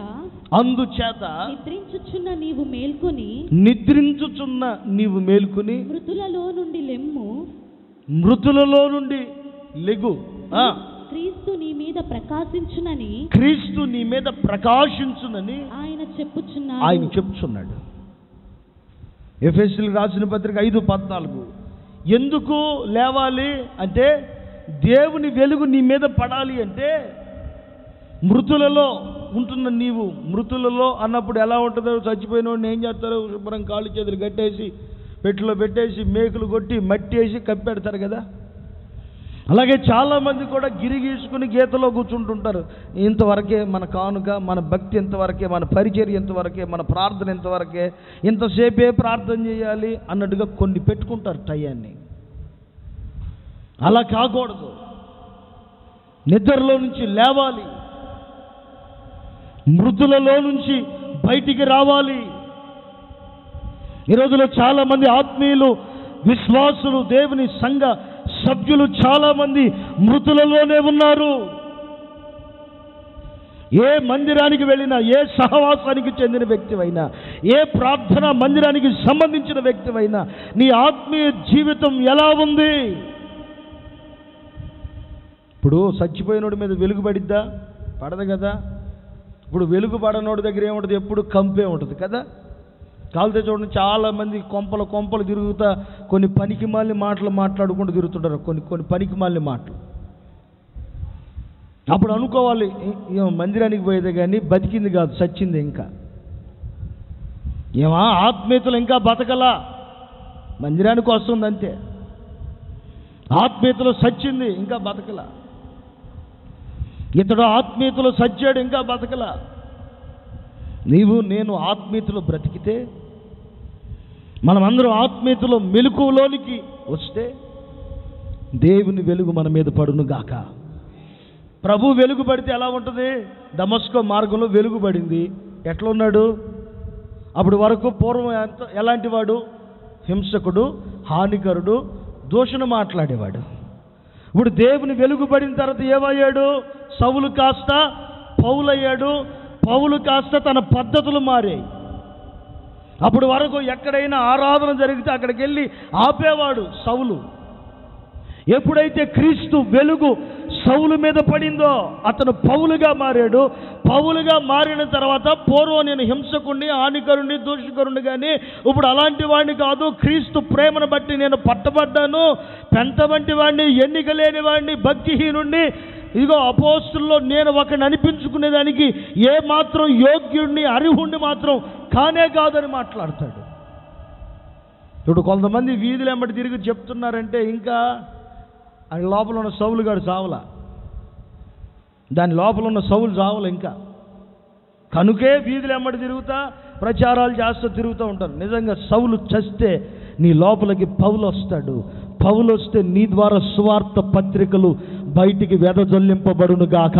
Speaker 1: నిద్రించుచున్న
Speaker 3: నీవు మేల్కొని మృతులలో నుండి
Speaker 1: లెగు.
Speaker 3: క్రీస్తు నీ మీద ప్రకాశించునని ఆయన చెప్పుచున్నాడు.
Speaker 1: ఎఫెసీయులకు రాసిన పత్రిక 5:14. ఎందుకు లేవాలి అంటే దేవుని వెలుగు నీ మీద పడాలి అంటే మృతులలో ఉంటున్న నీవు, మృతులలో అన్నప్పుడు ఎలా ఉంటుందో, చచ్చిపోయిన వాడిని ఏం చేస్తారు, శుభ్రం కాళ్ళు చేతులు కట్టేసి పెట్టిలో పెట్టేసి మేకులు కొట్టి మట్టి వేసి కప్పెడతారు కదా. అలాగే చాలామంది కూడా గిరి గీసుకుని గీతలో కూర్చుంటుంటారు. ఇంతవరకే మన కానుక, మన భక్తి ఇంతవరకే, మన పరిచర్య ఇంతవరకే, మన ప్రార్థన ఇంతవరకే, ఇంతసేపే ప్రార్థన చేయాలి అన్నట్టుగా కొన్ని పెట్టుకుంటారు టయాన్ని. అలా కాకూడదు. నిద్రలో నుంచి లేవాలి, మృతులలో నుంచి బయటికి రావాలి. ఈ రోజులో చాలామంది ఆత్మీయులు, విశ్వాసులు, దేవుని సంఘ సభ్యులు చాలామంది మృతులలోనే ఉన్నారు. ఏ మందిరానికి వెళ్ళినా, ఏ సహవాసానికి చెందిన వ్యక్తివైనా, ఏ ప్రార్థన మందిరానికి సంబంధించిన వ్యక్తివైనా నీ ఆత్మీయ జీవితం ఎలా ఉంది? ఇప్పుడు చచ్చిపోయినోడి మీద వెలుగు పడిద్దా? పడదు కదా. ఇప్పుడు వెలుగు పడనోడి దగ్గర ఏముంటుంది? ఎప్పుడు కంపే ఉంటుంది కదా. కాలితే చూడండి, చాలామంది కొంపలు తిరుగుతా కొన్ని పనికిమాలిన మాటలు మాట్లాడుకుంటూ తిరుగుతుంటారు. కొన్ని పనికిమాలిన మాటలు. అప్పుడు అనుకోవాలి, మందిరానికి పోయేదే కానీ బతికింది కాదు, చచ్చింది. ఇంకా ఏమా ఆత్మీయతలు ఇంకా బతకలా, మందిరానికి వస్తుంది అంతే. ఆత్మీయతలో చచ్చింది, ఇంకా బతకలా. ఇతడు ఆత్మీయతలో చచ్చాడు, ఇంకా బతకలా. నీవు నేను ఆత్మీయతలో బ్రతికితే, మనమందరం ఆత్మీయతలో మెలకువలోనికి వస్తే దేవుని వెలుగు మన మీద పడును గాక. ప్రభు వెలుగు పడితే ఎలా ఉంటుంది? దమస్కో మార్గంలో వెలుగు పడింది. ఎట్లా ఉన్నాడు? అప్పుడు వరకు పూర్వం ఎలాంటి వాడు? హింసకుడు, హానికరుడు, దూషణ మాట్లాడేవాడు. ఇప్పుడు దేవుని వెలుగు పడిన తర్వాత ఏమయ్యాడు? సౌలు కాస్త పౌలయ్యాడు. పౌలు కాస్త తన పద్ధతులు మారాయి. అప్పుడు వరకు ఎక్కడైనా ఆరాధన జరిగితే అక్కడికి వెళ్ళి ఆపేవాడు సౌలు. ఎప్పుడైతే క్రీస్తు వెలుగు సౌలు మీద పడిందో అతను పౌలుగా మారాడు. పౌలుగా మారిన తర్వాత పూర్వం నేను హింసకుడిని, హానికరుణ్ణి, దూషకుడిని, కానీ ఇప్పుడు అలాంటి వాడిని కాదు. క్రీస్తు ప్రేమను బట్టి నేను పట్టబడ్డాను. పెంట వంటి వాడిని, ఎన్నిక లేని వాడిని, భక్తిహీనుణ్ణి, ఇదిగో అపోస్తుల్లో నేను ఒకడిని అనిపించుకునేదానికి ఏ మాత్రం యోగ్యుడిని, అర్హుణ్ణి మాత్రం కానే కాదని మాట్లాడతాడు. ఇప్పుడు కొంతమంది వీధులు వెంబడి తిరిగి చెప్తున్నారంటే ఇంకా ఆయన లోపల ఉన్న సౌలు గారు చావలా, దాని లోపల ఉన్న సౌలు చావల ఇంకా. కనుకే వీధులు వెంబడి తిరుగుతా ప్రచారాలు చేస్తూ తిరుగుతూ ఉంటారు. నిజంగా సౌలు చస్తే నీ లోపలికి పౌలు వస్తాడు. పౌలు వస్తే నీ ద్వారా సువార్త పత్రికలు బయటికి వెదజల్లింపబడును గాక.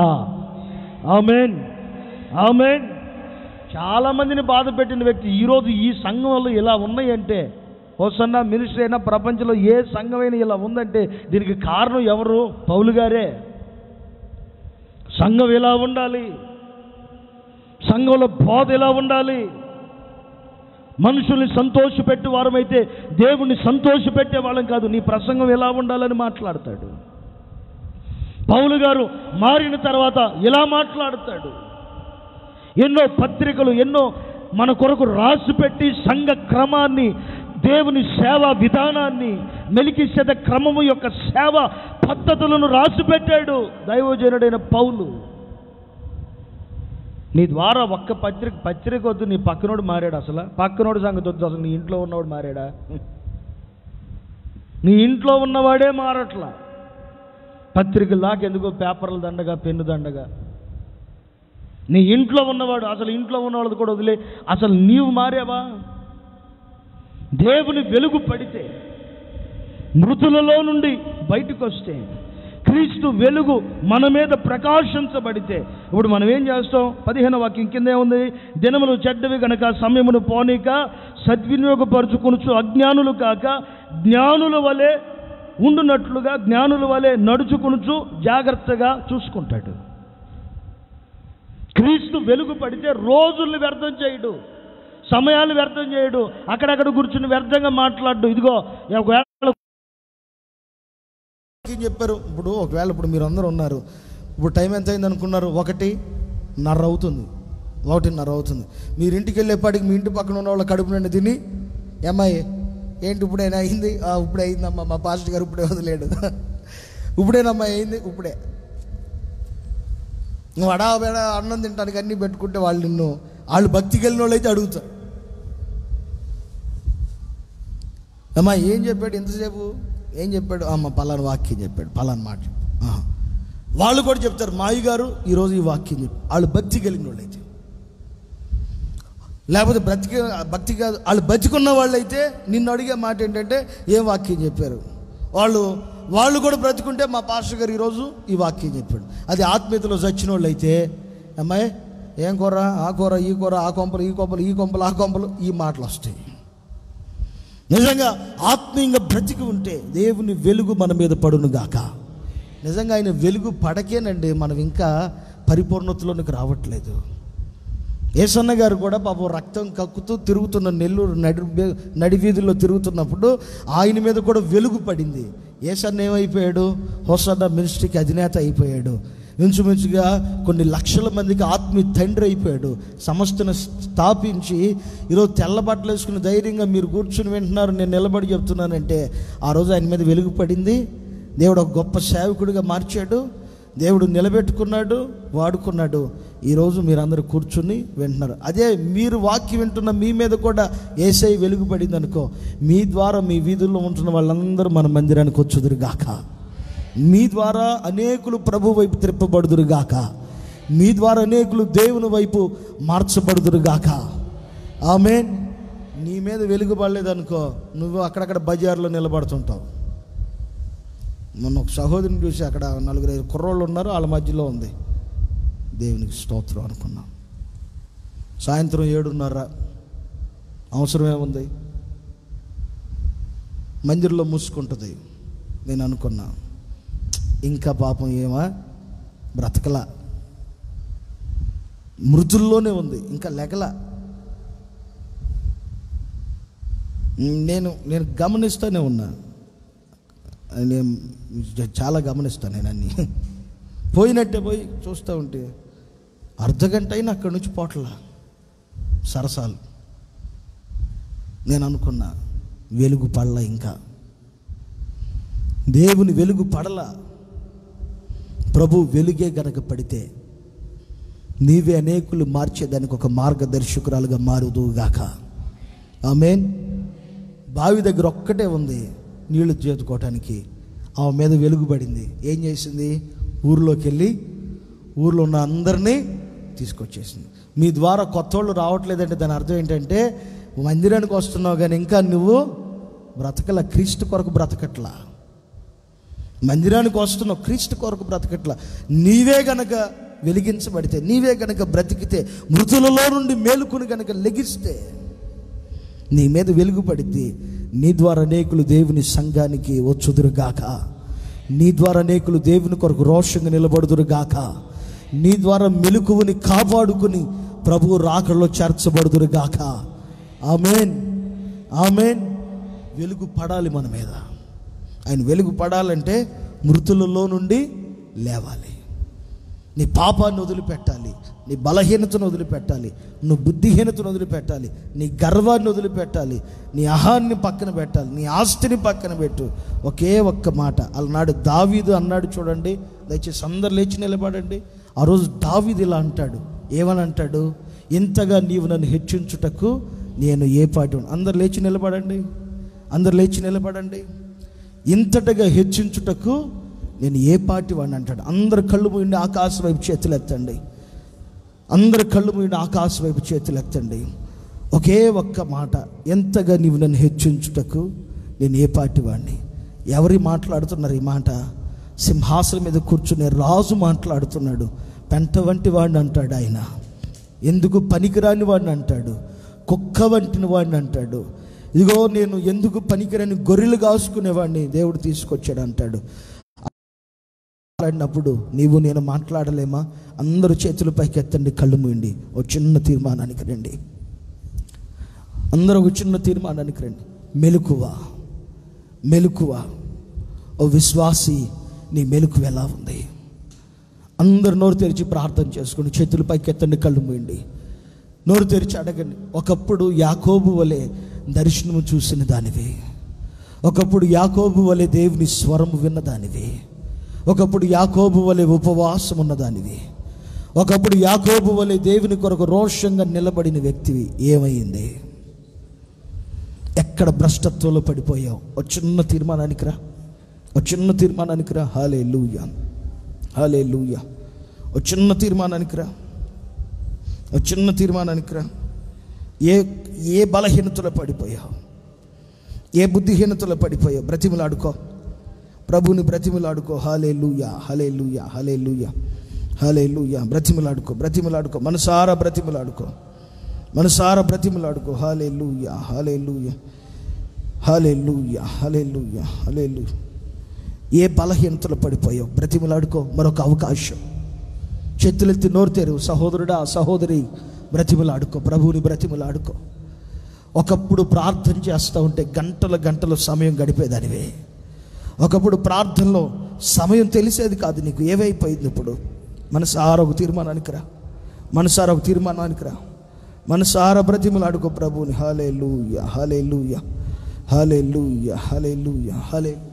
Speaker 1: ఆమేన్, ఆమేన్. చాలామందిని బాధ పెట్టిన వ్యక్తి ఈరోజు ఈ సంఘంలో ఇలా ఉన్నాయంటే, హోసన్న మినిస్ట్రీ అయినా ప్రపంచంలో ఏ సంఘమైనా ఇలా ఉందంటే దీనికి కారణం ఎవరు? పౌలు గారే. సంఘం ఎలా ఉండాలి, సంఘంలో బోధ ఎలా ఉండాలి, మనుషుల్ని సంతోషపెట్టే వారమైతే దేవుణ్ణి సంతోషపెట్టే వాళ్ళం కాదు. నీ ప్రసంగం ఎలా ఉండాలని మాట్లాడతాడు. పౌలు గారు మారిన తర్వాత ఎలా మాట్లాడతాడు? ఎన్నో పత్రికలు, ఎన్నో మన కొరకు రాసిపెట్టి సంఘ క్రమాన్ని, దేవుని సేవా విధానాన్ని, మెలికిసెదె క్రమము యొక్క సేవ పద్ధతులను రాసిపెట్టాడు దైవజనుడైన పౌలు. నీ ద్వారా ఒక్క పత్రిక వద్దు, నీ పక్కనోడు మారాడు. అసలు పక్కనోడు సంగతి వద్దు, అసలు నీ ఇంట్లో ఉన్నవాడు మారాడా? నీ ఇంట్లో ఉన్నవాడే మారట్లా. పత్రికలు దాకెందుకో పేపర్ల దండగా, పెన్ను దండగా. నీ ఇంట్లో ఉన్నవాడు, అసలు ఇంట్లో ఉన్నవాళ్ళది కూడా వదిలే, అసలు నీవు మారావా? దేవుని వెలుగు పడితే, మృతులలో నుండి బయటకు వస్తే, క్రీస్తు వెలుగు మన మీద ప్రకాశించబడితే, ఇప్పుడు మనం ఏం చేస్తాం? 15వ వాక్యం కిందే ఉంది, దినములు చెడ్డవి గనక సమయమును పోనీక సద్వినియోగపరుచుకొనుచు అజ్ఞానులు కాక జ్ఞానుల వలె ఉండునట్లుగా, జ్ఞానుల వలె నడుచుకొనుచు జాగ్రత్తగా చూసుకుంటాడు. క్రీస్తు వెలుగు పడితే రోజుల్ని వ్యర్థం చేయడు, సమయాలు వ్యర్థం చేయడు, అక్కడక్కడ కూర్చుని వ్యర్థంగా మాట్లాడు. ఇదిగో ఒకవేళ
Speaker 2: చెప్పారు, ఇప్పుడు మీరు అందరూ ఉన్నారు, ఇప్పుడు టైం ఎంత అయింది అనుకున్నారు? 1:30 అవుతుంది. 1:30 అవుతుంది. మీరు ఇంటికి వెళ్ళేపాటికి మీ ఇంటి పక్కన ఉన్న వాళ్ళ కడుపు నిండి తిని ఏమ్మాయి ఏంటి ఇప్పుడైనా అయింది? ఇప్పుడే అయిందమ్మా, మా పాస్టర్ గారు ఇప్పుడే వదిలేడు. ఇప్పుడేనమ్మా అయింది, ఇప్పుడే. నువ్వు అడాబేడ అన్నం తింటానికి అన్నీ పెట్టుకుంటే వాళ్ళు భక్తికి వెళ్ళిన వాళ్ళు అయితే అడుగుతారు, అమ్మా ఏం చెప్పాడు ఎంతసేపు, ఏం చెప్పాడు? అమ్మ పలానా వాక్యం చెప్పాడు, పలానా మాట. వాళ్ళు కూడా చెప్తారు, మాయి గారు ఈరోజు ఈ వాక్యం చెప్పి. వాళ్ళు భక్తి కలిగిన వాళ్ళు అయితే, లేకపోతే భక్తి కాదు, వాళ్ళు బతికున్న వాళ్ళు అయితే నిన్ను అడిగే మాట ఏంటంటే ఏం వాక్యం చెప్పారు. వాళ్ళు కూడా బ్రతుకుంటే మా పాస్టర్ గారు ఈరోజు ఈ వాక్యం చెప్పాడు. అది ఆత్మీయతలో చచ్చిన వాళ్ళు అయితే, అమ్మాయి ఏం కూర, ఆ కూర, ఈ కూర, ఆ కొంపలు, ఈ కొంపలు, ఈ కొంపలు, ఆ కొంపలు, ఈ మాటలు వస్తాయి. నిజంగా ఆత్మీయంగా బ్రతికి ఉంటే దేవుని వెలుగు మన మీద పడును గాక. నిజంగా ఆయన వెలుగు పడకేనండి మనం ఇంకా పరిపూర్ణతలోనికి రావట్లేదు. యేసన్న గారు కూడా పాపం రక్తం కక్కుతూ తిరుగుతున్న నెల్లూరు నడివీధుల్లో తిరుగుతున్నప్పుడు ఆయన మీద కూడా వెలుగు పడింది. యేసన్న ఏమైపోయాడు? హోసన్న మినిస్ట్రీకి అధినేత అయిపోయాడు. ఇంచుమించుగా కొన్ని లక్షల మందికి ఆత్మీయ తండ్రి అయిపోయాడు. సంస్థను స్థాపించి ఈరోజు తెల్ల బట్టలు వేసుకుని ధైర్యంగా మీరు కూర్చుని వింటున్నారు, నేను నిలబడి చెప్తున్నానంటే ఆ రోజు ఆయన మీద వెలుగు పడింది. దేవుడు ఒక గొప్ప సేవకుడిగా మార్చాడు, దేవుడు నిలబెట్టుకున్నాడు, వాడుకున్నాడు. ఈరోజు మీరందరూ కూర్చుని వింటున్నారు. అదే మీరు వాక్యం వింటున్న మీ మీద కూడా యేసయ్య వెలుగు పడింది అనుకో, మీ ద్వారా మీ వీధుల్లో ఉంటున్న వాళ్ళందరూ మన మందిరానికి వచ్చుదురుగాక. మీ ద్వారా అనేకులు ప్రభు వైపు త్రిప్పబడుదురుగాక. మీ ద్వారా అనేకులు దేవుని వైపు మార్చబడుదురుగాక. ఆమేన్. నీ మీద వెలుగు పడలేదనుకో, నువ్వు అక్కడక్కడ బజార్లో నిలబడుతుంటావు. మొన్న ఒక సహోదరిని చూసి అక్కడ 4-5 కుర్రోళ్ళు ఉన్నారు, వాళ్ళ మధ్యలో ఉంది. దేవునికి స్తోత్రం అనుకున్నాం. సాయంత్రం 7:30 అవసరమేముంది, మందిరంలో మూసుకుంటుంది. నేను అనుకున్నా ఇంకా పాపం ఏమా బ్రతకలా, మృతుల్లోనే ఉంది, ఇంకా లెగల. నేను గమనిస్తూనే ఉన్నా, నేను చాలా గమనిస్తాను. నేను అన్నీ పోయినట్టే పోయి చూస్తూ ఉంటే అర్ధగంట అయినా అక్కడి నుంచి పోట్లా సరసాలు. నేను అనుకున్నా వెలుగు పడలా, ఇంకా దేవుని వెలుగు పడలా. ప్రభు వెలుగే గనక పడితే నీవే అనేకులు మార్చేదానికి ఒక మార్గదర్శకురాలుగా మారుదుగాక. ఆమేన్. బావి దగ్గర ఒక్కటే ఉంది నీళ్లు చేతుకోవటానికి, ఆమె మీద వెలుగుబడింది. ఏం చేసింది? ఊర్లోకి వెళ్ళి ఊర్లో ఉన్న అందరినీ తీసుకొచ్చేసింది. మీ ద్వారా కొత్త వాళ్ళు రావట్లేదంటే దాని అర్థం ఏంటంటే మందిరానికి వస్తున్నావు కానీ ఇంకా నువ్వు బ్రతకలా, క్రీస్తు కొరకు బ్రతకట్లా. మందిరానికి వస్తున్నావు, క్రీస్తు కొరకు బ్రతకట్లా. నీవే గనక వెలిగించబడితే, నీవే గనక బ్రతికితే, మృతులలో నుండి మేలుకుని గనక లెగిస్తే నీ మీద వెలుగు పడిద్ది. నీ ద్వారా అనేకులు దేవుని సంఘానికి వచ్చుదురుగాక. నీ ద్వారా అనేకులు దేవుని కొరకు రోషంగా నిలబడుదురుగాక. నీ ద్వారా మెలకువని కాపాడుకుని ప్రభువు రాకడలో చేర్చబడుదురుగాక. ఆమేన్, ఆమేన్. వెలుగు పడాలి మన మీద. ఆయన వెలుగు పడాలంటే మృతులలో నుండి లేవాలి. నీ పాపాన్ని వదిలిపెట్టాలి, నీ బలహీనతను వదిలిపెట్టాలి, నువ్వు బుద్ధిహీనతను వదిలిపెట్టాలి, నీ గర్వాన్ని వదిలిపెట్టాలి, నీ అహాన్ని పక్కన పెట్టాలి, నీ ఆస్తిని పక్కన పెట్టు. ఒకే ఒక్క మాట అలనాడు దావీదు అన్నాడు చూడండి. దయచేసి అందరు లేచి నిలబడండి. ఆ రోజు దావీదు ఇలా అంటాడు. ఏమని అంటాడు? ఇంతగా నీవు నన్ను హెచ్చించుటకు నేను ఏ పాటి. అందరు లేచి నిలబడండి, అందరు లేచి నిలబడండి. ఇంతటగా హెచ్చించుటకు నేను ఏ పాటి వాడిని అంటాడు. అందరు కళ్ళు మూయండి, ఆకాశం వైపు చేతులు ఎత్తండి. అందరు కళ్ళు మూయండి, ఆకాశం వైపు చేతులు ఎత్తండి. ఒకే ఒక్క మాట, ఎంతగా నీవు నన్ను హెచ్చించుటకు నేను ఏ పాటి వాడిని. ఎవరి మాట్లాడుతున్నారు ఈ మాట? సింహాసనం మీద కూర్చునే రాజు మాట్లాడుతున్నాడు. పెంట వంటి వాడిని అంటాడు ఆయన, ఎందుకు పనికిరాని వాడిని అంటాడు, కుక్క వంటిని వాడిని అంటాడు. ఇదిగో నేను ఎందుకు పనికిరాని గొర్రెలు కాసుకునేవాడిని దేవుడు తీసుకొచ్చాడు అంటాడు. మాట్లాడినప్పుడు నీవు నేను మాట్లాడలేమా? అందరూ చేతుల పైకి ఎత్తండి, కళ్ళు మూయండి. ఒక చిన్న తీర్మానానికి రండి. అందరూ ఒక చిన్న తీర్మానానికి రండి. మెలకువ, మెలకువ. ఓ విశ్వాసి, నీ మెలకువ ఎలా ఉంది? అందరు నోరు తెరిచి ప్రార్థన చేసుకోండి. చేతుల పైకి ఎత్తండి, కళ్ళు మూయండి, నోరు తెరిచి అడగండి. ఒకప్పుడు యాకోబు వలె దర్శనము చూసిన దానివి, ఒకప్పుడు యాకోబు వలె దేవుని స్వరము విన్నదానివి, ఒకప్పుడు యాకోబు వలె ఉపవాసం ఉన్నదానివి, ఒకప్పుడు యాకోబు వలె దేవుని కొరకు రోషంగా నిలబడిన వ్యక్తివి. ఏమైంది? ఎక్కడ భ్రష్టత్వంలో పడిపోయావు? ఒక చిన్న తీర్మానానికి రా, ఒక చిన్న తీర్మానానికి రా. హల్లెలూయా, హల్లెలూయా. ఒక చిన్న తీర్మానానికి రా, ఒక చిన్న తీర్మానానికి రా. ఏ బలహీనతలో పడిపోయావు? ఏ బుద్ధిహీనతలో పడిపోయావు? బ్రతిమలాడుకో, ప్రభుని బ్రతిమలాడుకో. హల్లెలూయా, హల్లెలూయా, హల్లెలూయా, హల్లెలూయా. బ్రతిమలాడుకో, బ్రతిమలాడుకో, మనసారా బ్రతిమలాడుకో, మనసారా బ్రతిమలాడుకో. హల్లెలూయా, హల్లెలూయా, హల్లెలూయా, హల్లెలూయా, హల్లెలూయా. ఏ బలహీనతలో పడిపోయావు? బ్రతిమలాడుకో. మరొక అవకాశం. చేతులెత్తి నోరు తెరువు. సహోదరుడా, సహోదరి, బ్రతిమలాడుకో, ప్రభువుని బ్రతిమలాడుకో. ఒకప్పుడు ప్రార్థన చేస్తూ ఉంటే గంటల గంటలు సమయం గడిపేదానివే. ఒకప్పుడు ప్రార్థనలో సమయం తెలిసేది కాదు నీకు. ఏవైపోయింది ఇప్పుడు? మనసారా ఒక తీర్మానానికి రా, మనసారా ఒక తీర్మానానికి రా, మనసారా బ్రతిమలాడుకో ప్రభువుని. హల్లెలూయా, హల్లెలూయా, హల్లెలూయా, హల్లెలూయా, హల్లెలూయా.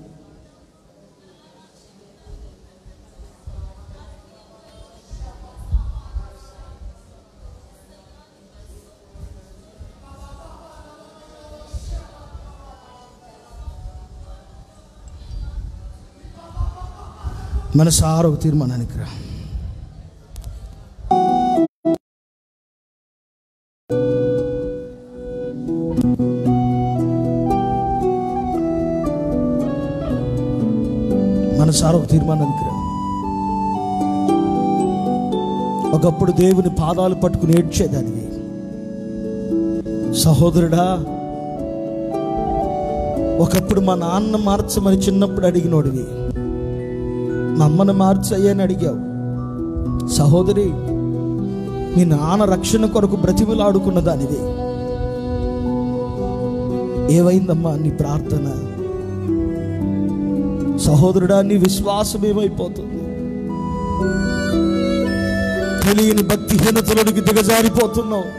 Speaker 2: మనసారా ఒక తీర్మానానికి రా. మనసారా ఒక తీర్మానానికి రా. ఒకప్పుడు దేవుని పాదాలు పట్టుకుని ఏడ్చేదానివి. సహోదరుడా, ఒకప్పుడు మా నాన్న మార్చమని చిన్నప్పుడు అడిగినోడివి, మా అమ్మను మార్చయ్యని అడిగావు. సహోదరి, నీ నాన్న రక్షణ కొరకు బ్రతిమలాడుకున్న దానిది. ఏమైందమ్మా నీ ప్రార్థన? సహోదరుడా, నీ విశ్వాసం ఏమైపోతుంది? తెలియని భక్తిహీనతలోనికి దిగజారిపోతున్నావు.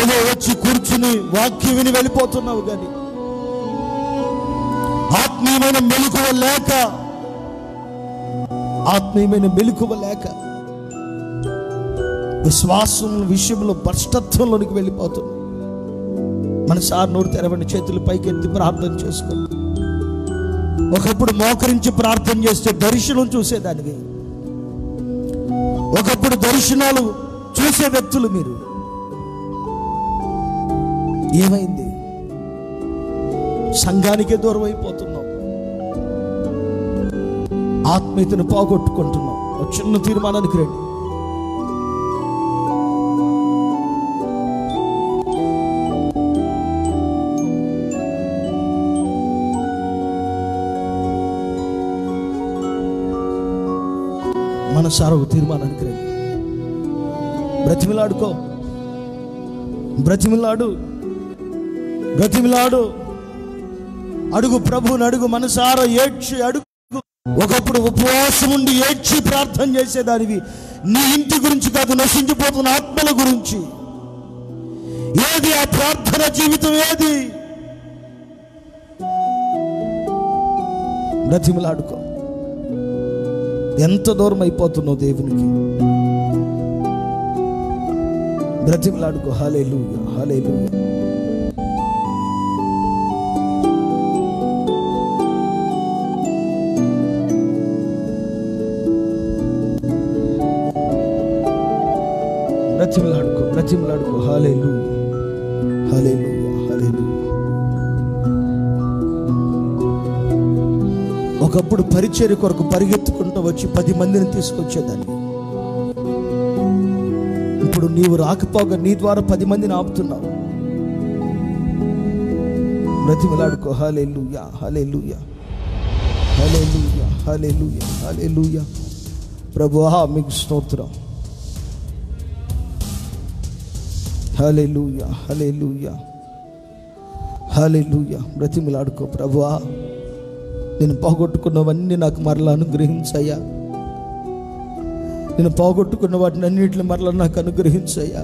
Speaker 2: ఏదో వచ్చి కూర్చుని వాక్యం విని వెళ్ళిపోతున్నావు, కానీ ఆత్మీయమైన మెలకువ లేక, ఆత్మీయమైన మెలకువ లేక విశ్వాసం విషయంలో భ్రష్టత్వంలోనికి వెళ్ళిపోతుంది. మనసారా నోరు తెరవండి, చేతులు పైకెత్తి ప్రార్థన చేసుకోండి. ఒకప్పుడు మోకరించి ప్రార్థన చేస్తే దర్శనం చూసేదానివి. ఒకప్పుడు దర్శనాలు చూసే వ్యక్తులు మీరు. ఏమైంది? సంఘానికే దూరం అయిపోతున్నావు, ఆత్మీయతను పోగొట్టుకుంటున్నావు. ఒక చిన్న తీర్మానానికి రండి. మనసారా ఒక తీర్మానానికి రండి. బ్రతిమిలాడుకో, బ్రతిమిలాడు, బ్రతిమిలాడు. అడుగు, ప్రభువుని అడుగు, మనసారా ఏడ్చి అడుగు. ఒకప్పుడు ఉపవాసం ఉండి ఏడ్చి ప్రార్థన చేసేదానివి. నీ ఇంటి గురించి కాదు, నశించిపోతున్న ఆత్మల గురించి. ఏది ఆ ప్రార్థన జీవితం? ఏది? బ్రతిమిలాడుకో. ఎంత దూరం అయిపోతున్నావు దేవునికి? బ్రతిమిలాడుకో. హల్లెలూయా, హల్లెలూయా. బ్రతిమిలాడుకో, బ్రతిమిలాడుకో. హల్లెలూయా, హల్లెలూయా, హల్లెలూయా. ఒకప్పుడు పరిచర్య కొరకు పరిగెత్తుకుంటూ వచ్చి 10 మందిని తీసుకొచ్చేదాన్ని. ఇప్పుడు నీవు రాకపోగా నీ ద్వారా 10 మందిని ఆపుతున్నావు. బ్రతిమిలాడుకో. హల్లెలూయా, హల్లెలూయా, హల్లెలూయా, హల్లెలూయా, హల్లెలూయా. ప్రభువా, మీకు స్తోత్రం. హల్లెలూయా, హల్లెలూయా, హల్లెలూయా. బ్రతిమిలాడుకో. ప్రభువా, నేను పోగొట్టుకున్నవన్నీ నాకు మరలా అనుగ్రహించయ్యా. నేను పోగొట్టుకున్న వాటిని అన్నింటిని మరలా నాకు అనుగ్రహించయ్యా.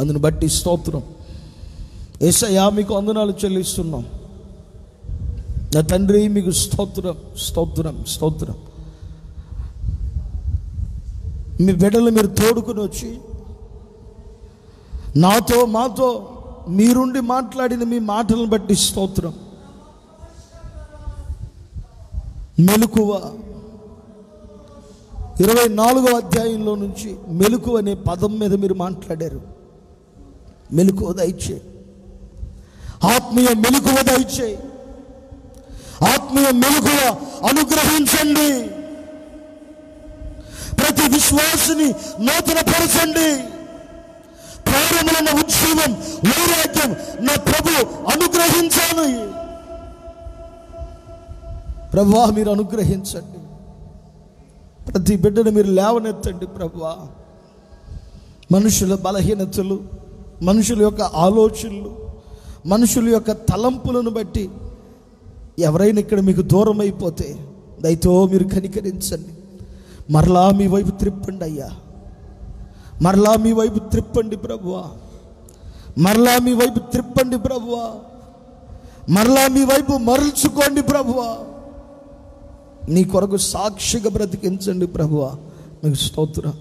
Speaker 1: అందుని బట్టి స్తోత్రం. యేసయ్యా మీకు వందనాలు చెల్లిస్తున్నాం. నా తండ్రి మీకు స్తోత్రం, స్తోత్రం, స్తోత్రం. మీ బిడ్డలు మీరు తోడుకుని వచ్చి నాతో మాతో మీరుండి మాట్లాడిన మీ మాటలను బట్టి స్తోత్రం. మెలకువ 24వ అధ్యాయంలో నుంచి మెలకువ అనే పదం మీద మీరు మాట్లాడారు. మెలకువ దయచే, ఆత్మీయ మెలకువ దయచే, ఆత్మీయ మెలకువ అనుగ్రహించండి. ప్రతి విశ్వాసిని నూతనపరచండి. ప్రారంభమైన ఉద్యమం వైరాగ్యం నా ప్రభు అనుగ్రహించాలి. ప్రభువా మీరు అనుగ్రహించండి. ప్రతి బిడ్డను మీరు లేవనెత్తండి ప్రభువా. మనుషుల బలహీనతలు, మనుషుల యొక్క ఆలోచనలు, మనుషుల యొక్క తలంపులను బట్టి ఎవరైనా ఇక్కడ మీకు దూరం అయిపోతే దయతో మీరు కనికరించండి. మరలా మీ వైపు త్రిప్పండి అయ్యా. మరలా మీ వైపు త్రిప్పండి ప్రభువా. మరలా మీ వైపు త్రిప్పండి ప్రభువా. మరలా మీ వైపు మరల్చుకోండి ప్రభువా. నీ కొరకు సాక్షిగా బ్రతికించండి ప్రభువా. మీకు స్తోత్రం.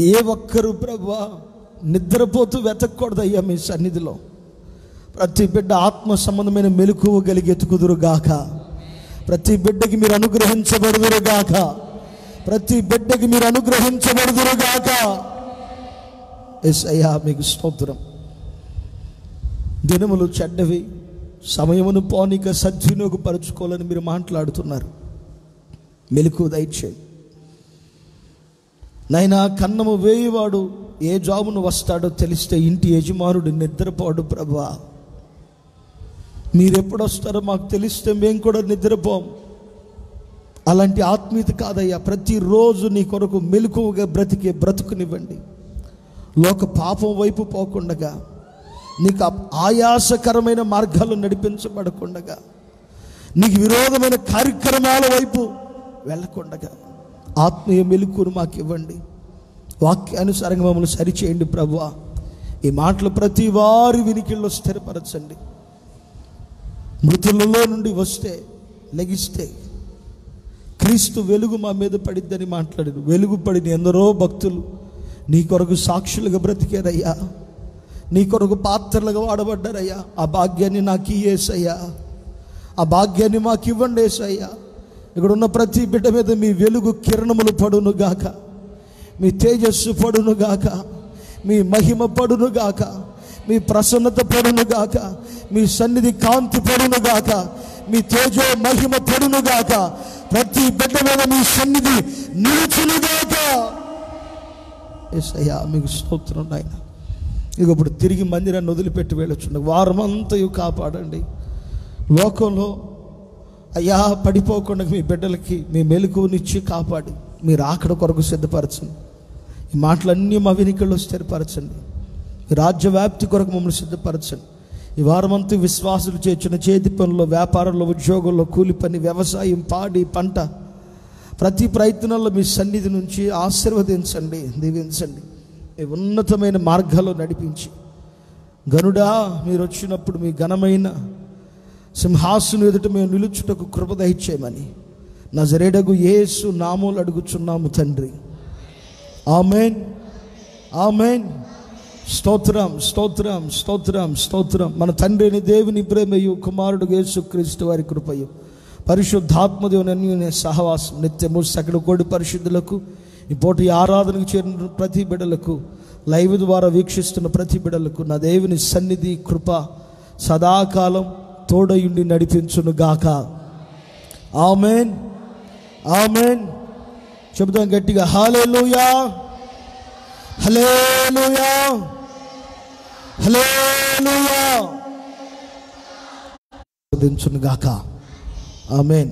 Speaker 1: ఏ ఒక్కరు ప్రభువా నిద్రపోతూ వెతకూడదయ్యా మీ సన్నిధిలో. ప్రతి బిడ్డ ఆత్మ సంబంధమైన మెలకువ కలిగి ఎతుకుదురుగాక. ప్రతి బిడ్డకి మీరు అనుగ్రహించబడుదురుగాక. ప్రతి బిడ్డకి మీరు అనుగ్రహించబడుదురుగాక. యేసయ్యా మీకు స్తోత్రం. దినములు చెడ్డవి, సమయమును పోనీక సద్వినియోగపరచుకోవాలని మీరు మాట్లాడుతున్నారు. మెలకువ దయచేయి నైనా. కన్నము వేయువాడు ఏ జాబును వస్తాడో తెలిస్తే ఇంటి యజమానుడు నిద్రపోడు ప్రభువా. మీరెప్పుడు వస్తారో మాకు తెలిస్తే మేము కూడా నిద్రపోం. అలాంటి ఆత్మీయత కాదయ్యా. ప్రతిరోజు నీ కొరకు మెలకువగా బ్రతికే బ్రతుకునివ్వండి. లోక పాపం వైపు పోకుండగా, నీకు ఆయాసకరమైన మార్గాలు నడిపించబడకుండగా, నీకు విరోధమైన కార్యక్రమాల వైపు వెళ్ళకుండగా ఆత్మీయ మెలకువను మాకు ఇవ్వండి. వాక్యానుసారంగా మమ్మల్ని సరిచేయండి ప్రభువా. ఈ మాటలు ప్రతి వారి వినికిల్లో స్థిరపరచండి. మృతులలో నుండి వస్తే లెగిస్తే క్రీస్తు వెలుగు మా మీద పడిద్దని మాట్లాడారు. వెలుగు పడిన ఎందరో భక్తులు నీ కొరకు సాక్షులుగా బ్రతికారయ్యా. నీ కొరకు పాత్రలుగా వాడబడ్డారయ్యా. ఆ భాగ్యాన్ని నాకు ఇయ్యేసయ్యా. ఆ భాగ్యాన్ని మాకు ఇవ్వండి యేసయ్యా. ఇక్కడ ఉన్న ప్రతి బిడ్డ మీద మీ వెలుగు కిరణములు పడునుగాక. మీ తేజస్సు పడునుగాక. మీ మహిమ పడునుగాక. మీ ప్రసన్నత పడునుగాక. మీ సన్నిధి కాంతి పడునుగాక. మీ తేజో మహిమ పడునుగాక. ప్రతి బిడ్డ మీద మీ సన్నిధి నిలుచునుగాక. యేసయ్యా మీకు స్తోత్రం నాయన. ఇక ఇప్పుడు తిరిగి మందిరాన్ని వదిలిపెట్టి వెళ్ళొచ్చు. వారమంతయు కాపాడండి. లోకంలో అయ్యా పడిపోకుండా మీ బిడ్డలకి మీ మెలకువనిచ్చి కాపాడి మీరు ఆకడ కొరకు సిద్ధపరచండి. ఈ మాటలన్నీ మా వెనుకల్లో స్థిరపరచండి. ఈ రాజ్య వ్యాప్తి కొరకు మమ్మల్ని సిద్ధపరచండి. ఈ వారమంతా విశ్వాసులు చేర్చిన చేతి పనుల్లో, వ్యాపారంలో, ఉద్యోగంలో, కూలి పని, వ్యవసాయం, పాడి పంట, ప్రతి ప్రయత్నంలో మీ సన్నిధి నుంచి ఆశీర్వదించండి, దీవించండి. మీ ఉన్నతమైన మార్గాల్లో నడిపించి గనుడా మీరు వచ్చినప్పుడు మీ ఘనమైన సింహాసనం ఎదుట మేము నిలుచుటకు కృప దయచేయమని నజరేయుడగు యేసు నామములో అడుగుచున్నాము తండ్రి. ఆమేన్, ఆమేన్. స్తోత్రం, స్తోత్రం, స్తోత్రం, స్తోత్రం. మన తండ్రి అయిన దేవుని ప్రేమయు, కుమారుడు యేసుక్రీస్తు వారి కృపయు, పరిశుద్ధాత్మదేవుని అన్యోన్య సహవాసం నిత్యము సకల కోటి పరిశుద్ధులకు, ఈ పూట ఈ ఆరాధనకు చేరిన ప్రతి బిడ్డలకు, లైవ్ ద్వారా వీక్షిస్తున్న ప్రతి బిడ్డలకు నా దేవుని సన్నిధి కృప సదాకాలం తోడయుండి నడిపించును గాక. ఆమేన్, ఆమేన్. చెబుతాం గట్టిగా హల్లెలూయా, హల్లెలూయా, హల్లెలూయా. దించును గాక. ఆమేన్.